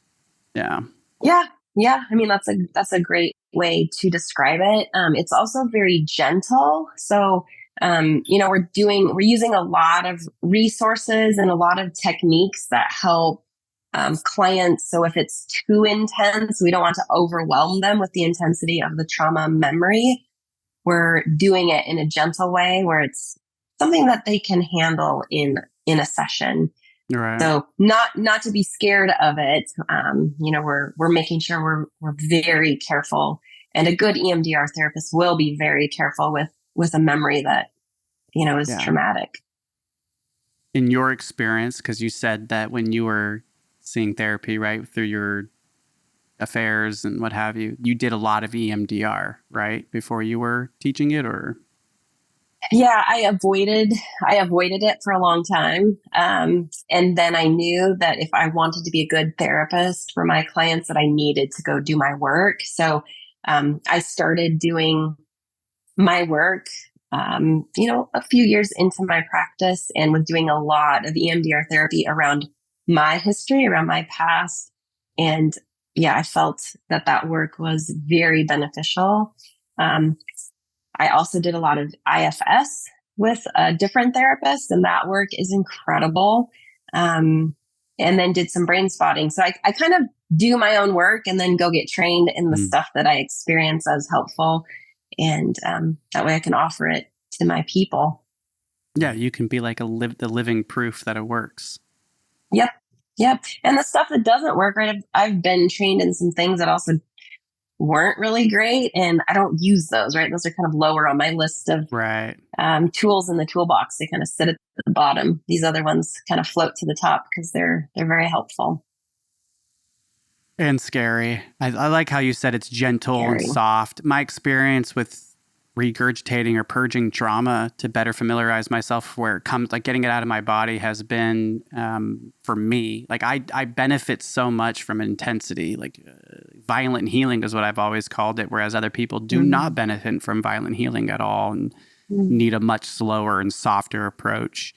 [SPEAKER 1] Yeah. I mean, that's a great way to describe it. It's also very gentle. So, we're using a lot of resources and a lot of techniques that help clients. So if it's too intense, we don't want to overwhelm them with the intensity of the trauma memory. We're doing it in a gentle way where it's something that they can handle in a session. Right.
[SPEAKER 3] So not to be scared of it. We're making sure we're very careful, and a good EMDR therapist will be very careful with a memory that, is traumatic.
[SPEAKER 1] In your experience, because you said that when you were seeing therapy, right, through your affairs and what have you, you did a lot of EMDR, right, before you were teaching it, or?
[SPEAKER 3] Yeah, I avoided it for a long time. And then I knew that if I wanted to be a good therapist for my clients, that I needed to go do my work. So I started doing my work, a few years into my practice, and was doing a lot of EMDR therapy around my history, around my past. And yeah, I felt that work was very beneficial. Um, I also did a lot of IFS with a different therapist, and that work is incredible. And then did some brain spotting. So I kind of do my own work and then go get trained in the stuff that I experience as helpful. And that way I can offer it to my people.
[SPEAKER 1] Yeah, you can be like the living proof that it works.
[SPEAKER 3] Yep. And the stuff that doesn't work, right? I've been trained in some things that also weren't really great, and I don't use those, right? Those are kind of lower on my list of tools in the toolbox. They kind of sit at the bottom. These other ones kind of float to the top because they're very helpful.
[SPEAKER 1] And scary. I like how you said it's gentle and soft. My experience with regurgitating or purging trauma to better familiarize myself where it comes, like getting it out of my body, has been, for me, like I benefit so much from intensity. Like violent healing is what I've always called it, whereas other people do not benefit from violent healing at all and need a much slower and softer approach.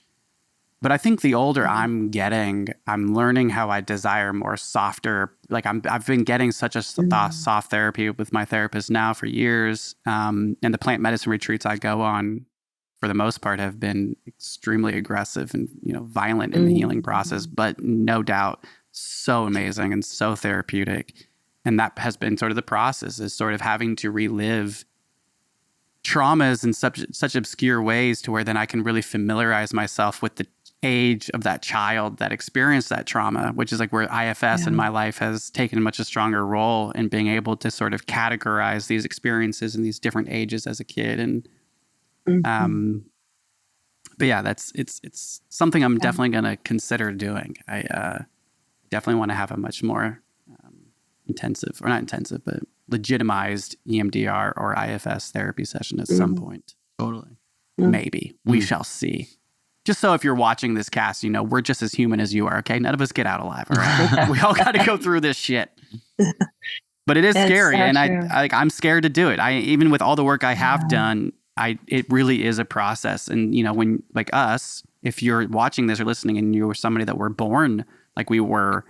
[SPEAKER 1] But I think the older I'm getting, I'm learning how I desire more softer. Like I've been getting such a soft therapy with my therapist now for years. And the plant medicine retreats I go on, for the most part, have been extremely aggressive and, violent in the healing process, but no doubt so amazing and so therapeutic. And that has been sort of the process, is sort of having to relive traumas in such obscure ways to where then I can really familiarize myself with the age of that child that experienced that trauma, which is like where IFS in my life has taken much a stronger role in being able to sort of categorize these experiences in these different ages as a kid. And but yeah, it's something I'm definitely going to consider doing. I definitely want to have a much more intensive, or not intensive, but legitimized EMDR or IFS therapy session at some point.
[SPEAKER 2] Totally.
[SPEAKER 1] Maybe. We shall see. Just so if you're watching this cast, we're just as human as you are, okay? None of us get out alive, all right? We all got to go through this shit. But it is scary, and I'm scared to do it. Even with all the work I have done, it really is a process. And, when, like us, if you're watching this or listening and you were somebody that were born like we were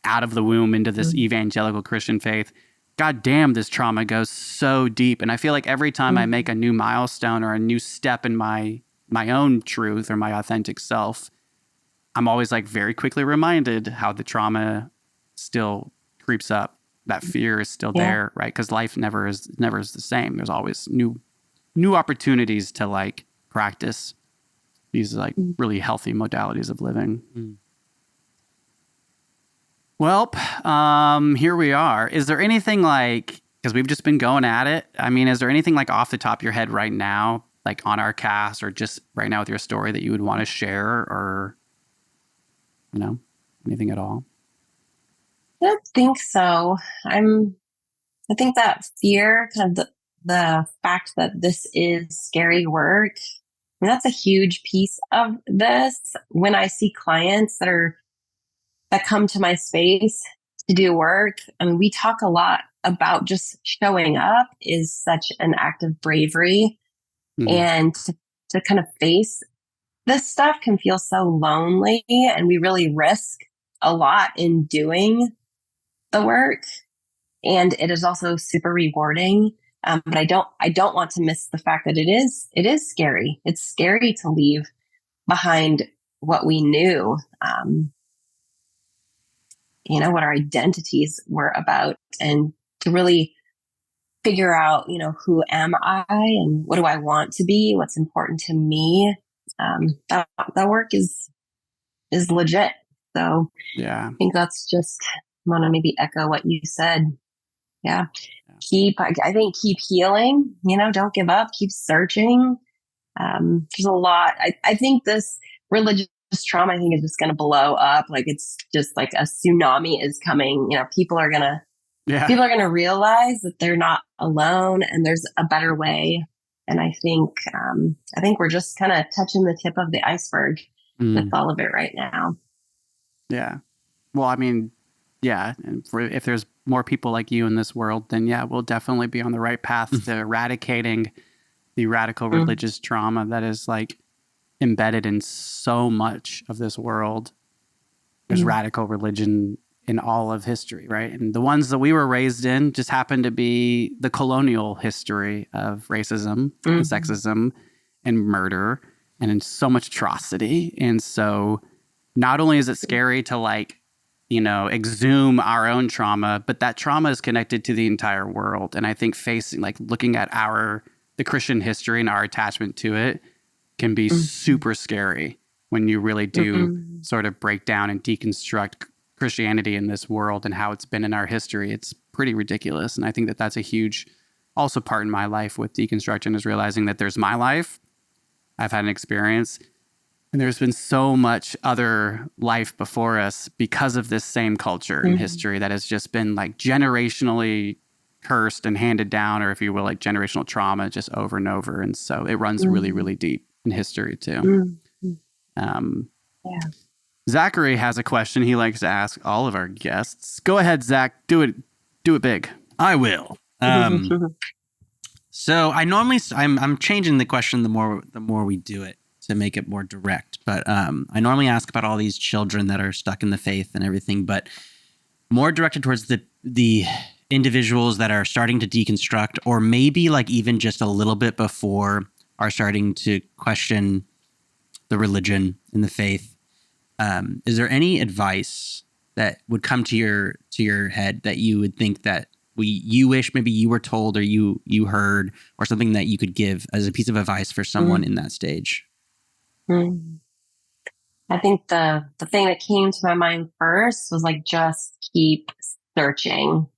[SPEAKER 1] out of the womb into this evangelical Christian faith, God damn, this trauma goes so deep. And I feel like every time I make a new milestone or a new step in my own truth or my authentic self, I'm always like very quickly reminded how the trauma still creeps up. That fear is still there, right? Because life never is the same. There's always new opportunities to like practice these like really healthy modalities of living. Well, here we are. Is there anything like, because we've just been going at it, I mean, is there anything like off the top of your head right now, like on our cast or just right now with your story, that you would want to share, or, anything at all?
[SPEAKER 3] I don't think so. I think that fear, kind of the fact that this is scary work, I mean, that's a huge piece of this. When I see clients that come to my space to do work, I mean, we talk a lot about just showing up is such an act of bravery. And to kind of face this stuff can feel so lonely, and we really risk a lot in doing the work. And it is also super rewarding. But I don't want to miss the fact that it is scary. It's scary to leave behind what we knew, what our identities were about, and to really figure out, who am I and what do I want to be? What's important to me? That work is legit. So I think that's just, I want to maybe echo what you said. Yeah. Keep healing, don't give up, keep searching. There's a lot. I think this religious trauma, I think, is just going to blow up. Like, it's just like a tsunami is coming. People are going to realize that they're not alone, and there's a better way, And I think we're just kind of touching the tip of the iceberg with all of it right now.
[SPEAKER 1] Yeah. Well, I mean, yeah. And if there's more people like you in this world, then yeah, we'll definitely be on the right path to eradicating the radical religious trauma that is like embedded in so much of this world. There's radical religion in all of history, right? And the ones that we were raised in just happen to be the colonial history of racism and sexism and murder and in so much atrocity. And so not only is it scary to like, you know, exhume our own trauma, but that trauma is connected to the entire world. And I think looking at the Christian history and our attachment to it can be super scary when you really do sort of break down and deconstruct Christianity in this world and how it's been in our history. It's pretty ridiculous. And I think that that's a huge also part in my life with deconstruction is realizing that there's my life. I've had an experience and there's been so much other life before us because of this same culture and history that has just been like generationally cursed and handed down, or if you will, like generational trauma just over and over. And so it runs really, really deep in history too.
[SPEAKER 3] Yeah.
[SPEAKER 1] Zachary has a question he likes to ask all of our guests. Go ahead, Zach. Do it big.
[SPEAKER 2] I will. So I'm changing the question the more we do it to make it more direct. But I normally ask about all these children that are stuck in the faith and everything, but more directed towards the individuals that are starting to deconstruct, or maybe like even just a little bit before are starting to question the religion and the faith. Is there any advice that would come to your head that you would think that you wish maybe you were told or you heard, or something that you could give as a piece of advice for someone in that stage?
[SPEAKER 3] I think the thing that came to my mind first was like, just keep searching.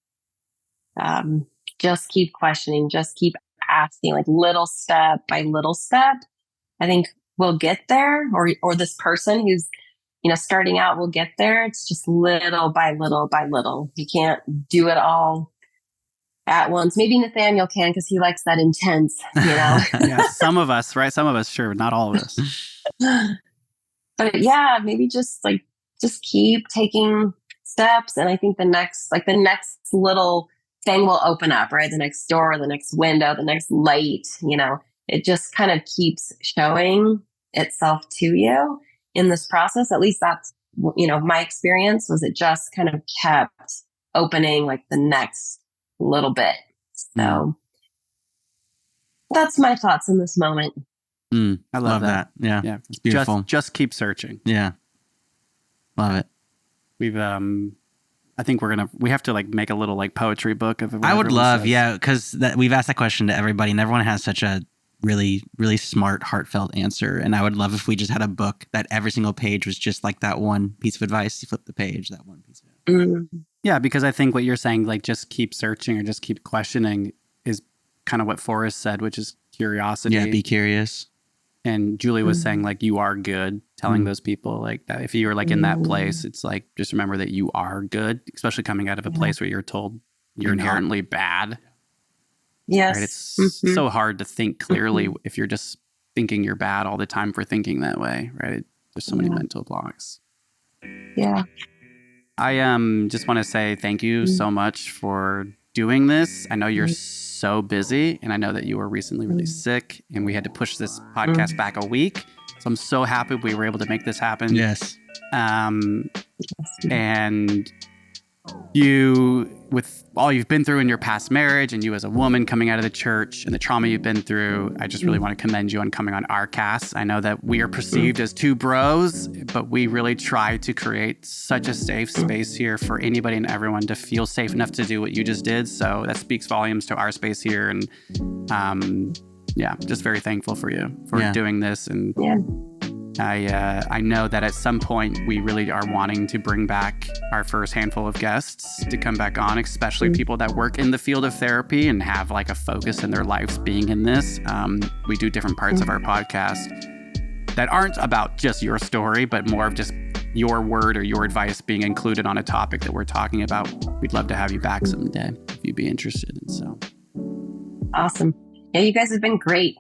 [SPEAKER 3] Just keep questioning, just keep asking, like little step by little step. I think we'll get there, or this person who's, you know, starting out will get there. It's just little by little by little. You can't do it all at once. Maybe Nathaniel can, because he likes that intense, you know.
[SPEAKER 1] Yeah, some of us, right? Some of us, sure, not all of us.
[SPEAKER 3] But yeah, maybe just keep taking steps, and I think the next little thing will open up, right? The next door, the next window, the next light, you know. It just kind of keeps showing itself to you in this process. At least that's, you know, my experience was it just kind of kept opening like the next little bit. So that's my thoughts in this moment.
[SPEAKER 1] I love that.
[SPEAKER 2] Yeah.
[SPEAKER 1] Yeah.
[SPEAKER 2] It's beautiful.
[SPEAKER 1] Just keep searching.
[SPEAKER 2] Yeah. Love it.
[SPEAKER 1] We've, I think we have to like make a little like poetry book of it.
[SPEAKER 2] I would love, because we've asked that question to everybody and everyone has such a really, really smart, heartfelt answer. And I would love if we just had a book that every single page was just like that one piece of advice. You flip the page, that one piece of advice.
[SPEAKER 1] Yeah, because I think what you're saying, like just keep searching or just keep questioning, is kind of what Forrest said, which is curiosity.
[SPEAKER 2] Yeah, be curious.
[SPEAKER 1] And Julie was saying like, you are good, telling those people like that. If you're like in that place, it's like, just remember that you are good, especially coming out of a place where you're told you're inherently bad.
[SPEAKER 3] Yes.
[SPEAKER 1] Right? It's so hard to think clearly if you're just thinking you're bad all the time for thinking that way, right? There's so many mental blocks.
[SPEAKER 3] Yeah.
[SPEAKER 1] I just want to say thank you so much for doing this. I know you're so busy, and I know that you were recently really sick, and we had to push this podcast back a week. So I'm so happy we were able to make this happen.
[SPEAKER 2] Yes.
[SPEAKER 1] And you, with all you've been through in your past marriage, and you as a woman coming out of the church and the trauma you've been through, I just really want to commend you on coming on our cast. I know that we are perceived as two bros, but we really try to create such a safe space here for anybody and everyone to feel safe enough to do what you just did. So that speaks volumes to our space here. And just very thankful for you for doing this. And I know that at some point we really are wanting to bring back our first handful of guests to come back on, especially people that work in the field of therapy and have like a focus in their lives being in this. We do different parts of our podcast that aren't about just your story, but more of just your word or your advice being included on a topic that we're talking about. We'd love to have you back someday if you'd be interested. And so
[SPEAKER 3] awesome. yeah, you guys have been great.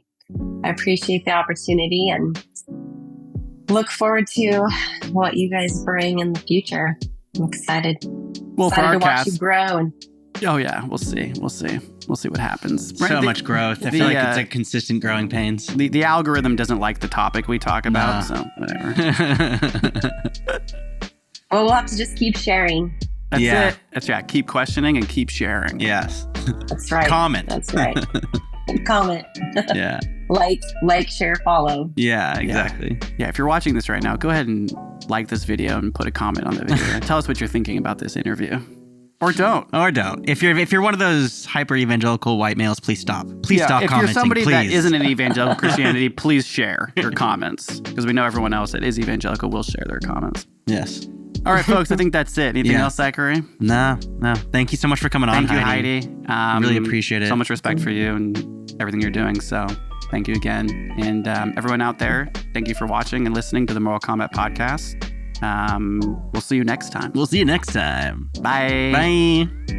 [SPEAKER 3] I appreciate the opportunity and look forward to what you guys bring in the future. I'm excited.
[SPEAKER 1] Well, for
[SPEAKER 3] Excited
[SPEAKER 1] our
[SPEAKER 3] to watch
[SPEAKER 1] cast,
[SPEAKER 3] you grow. And
[SPEAKER 1] oh yeah, we'll see what happens.
[SPEAKER 2] So much growth. I feel like it's like consistent growing pains.
[SPEAKER 1] The algorithm doesn't like the topic we talk about, so whatever.
[SPEAKER 3] well, we'll have to just keep sharing.
[SPEAKER 1] That's it. That's right. Keep questioning and keep sharing.
[SPEAKER 2] Yes.
[SPEAKER 3] That's right.
[SPEAKER 2] Comment.
[SPEAKER 3] That's right. Comment.
[SPEAKER 2] Yeah.
[SPEAKER 3] like, share, follow.
[SPEAKER 2] Yeah, exactly.
[SPEAKER 1] Yeah, if you're watching this right now, go ahead and like this video and put a comment on the video. And tell us what you're thinking about this interview. Or don't. If you're one of those hyper evangelical white males, please stop. Please stop commenting. If you're somebody that isn't in evangelical Christianity, please share your comments, because we know everyone else that is evangelical will share their comments.
[SPEAKER 2] Yes.
[SPEAKER 1] All right, folks. I think that's it. Anything else, Zachary?
[SPEAKER 2] No. Thank you so much for coming on,
[SPEAKER 1] Heidi.
[SPEAKER 2] Really appreciate it.
[SPEAKER 1] So much respect for you and everything you're doing. So thank you again. And everyone out there, thank you for watching and listening to the Moral Combat Podcast. We'll see you next time.
[SPEAKER 2] We'll see you next time.
[SPEAKER 1] Bye.
[SPEAKER 2] Bye.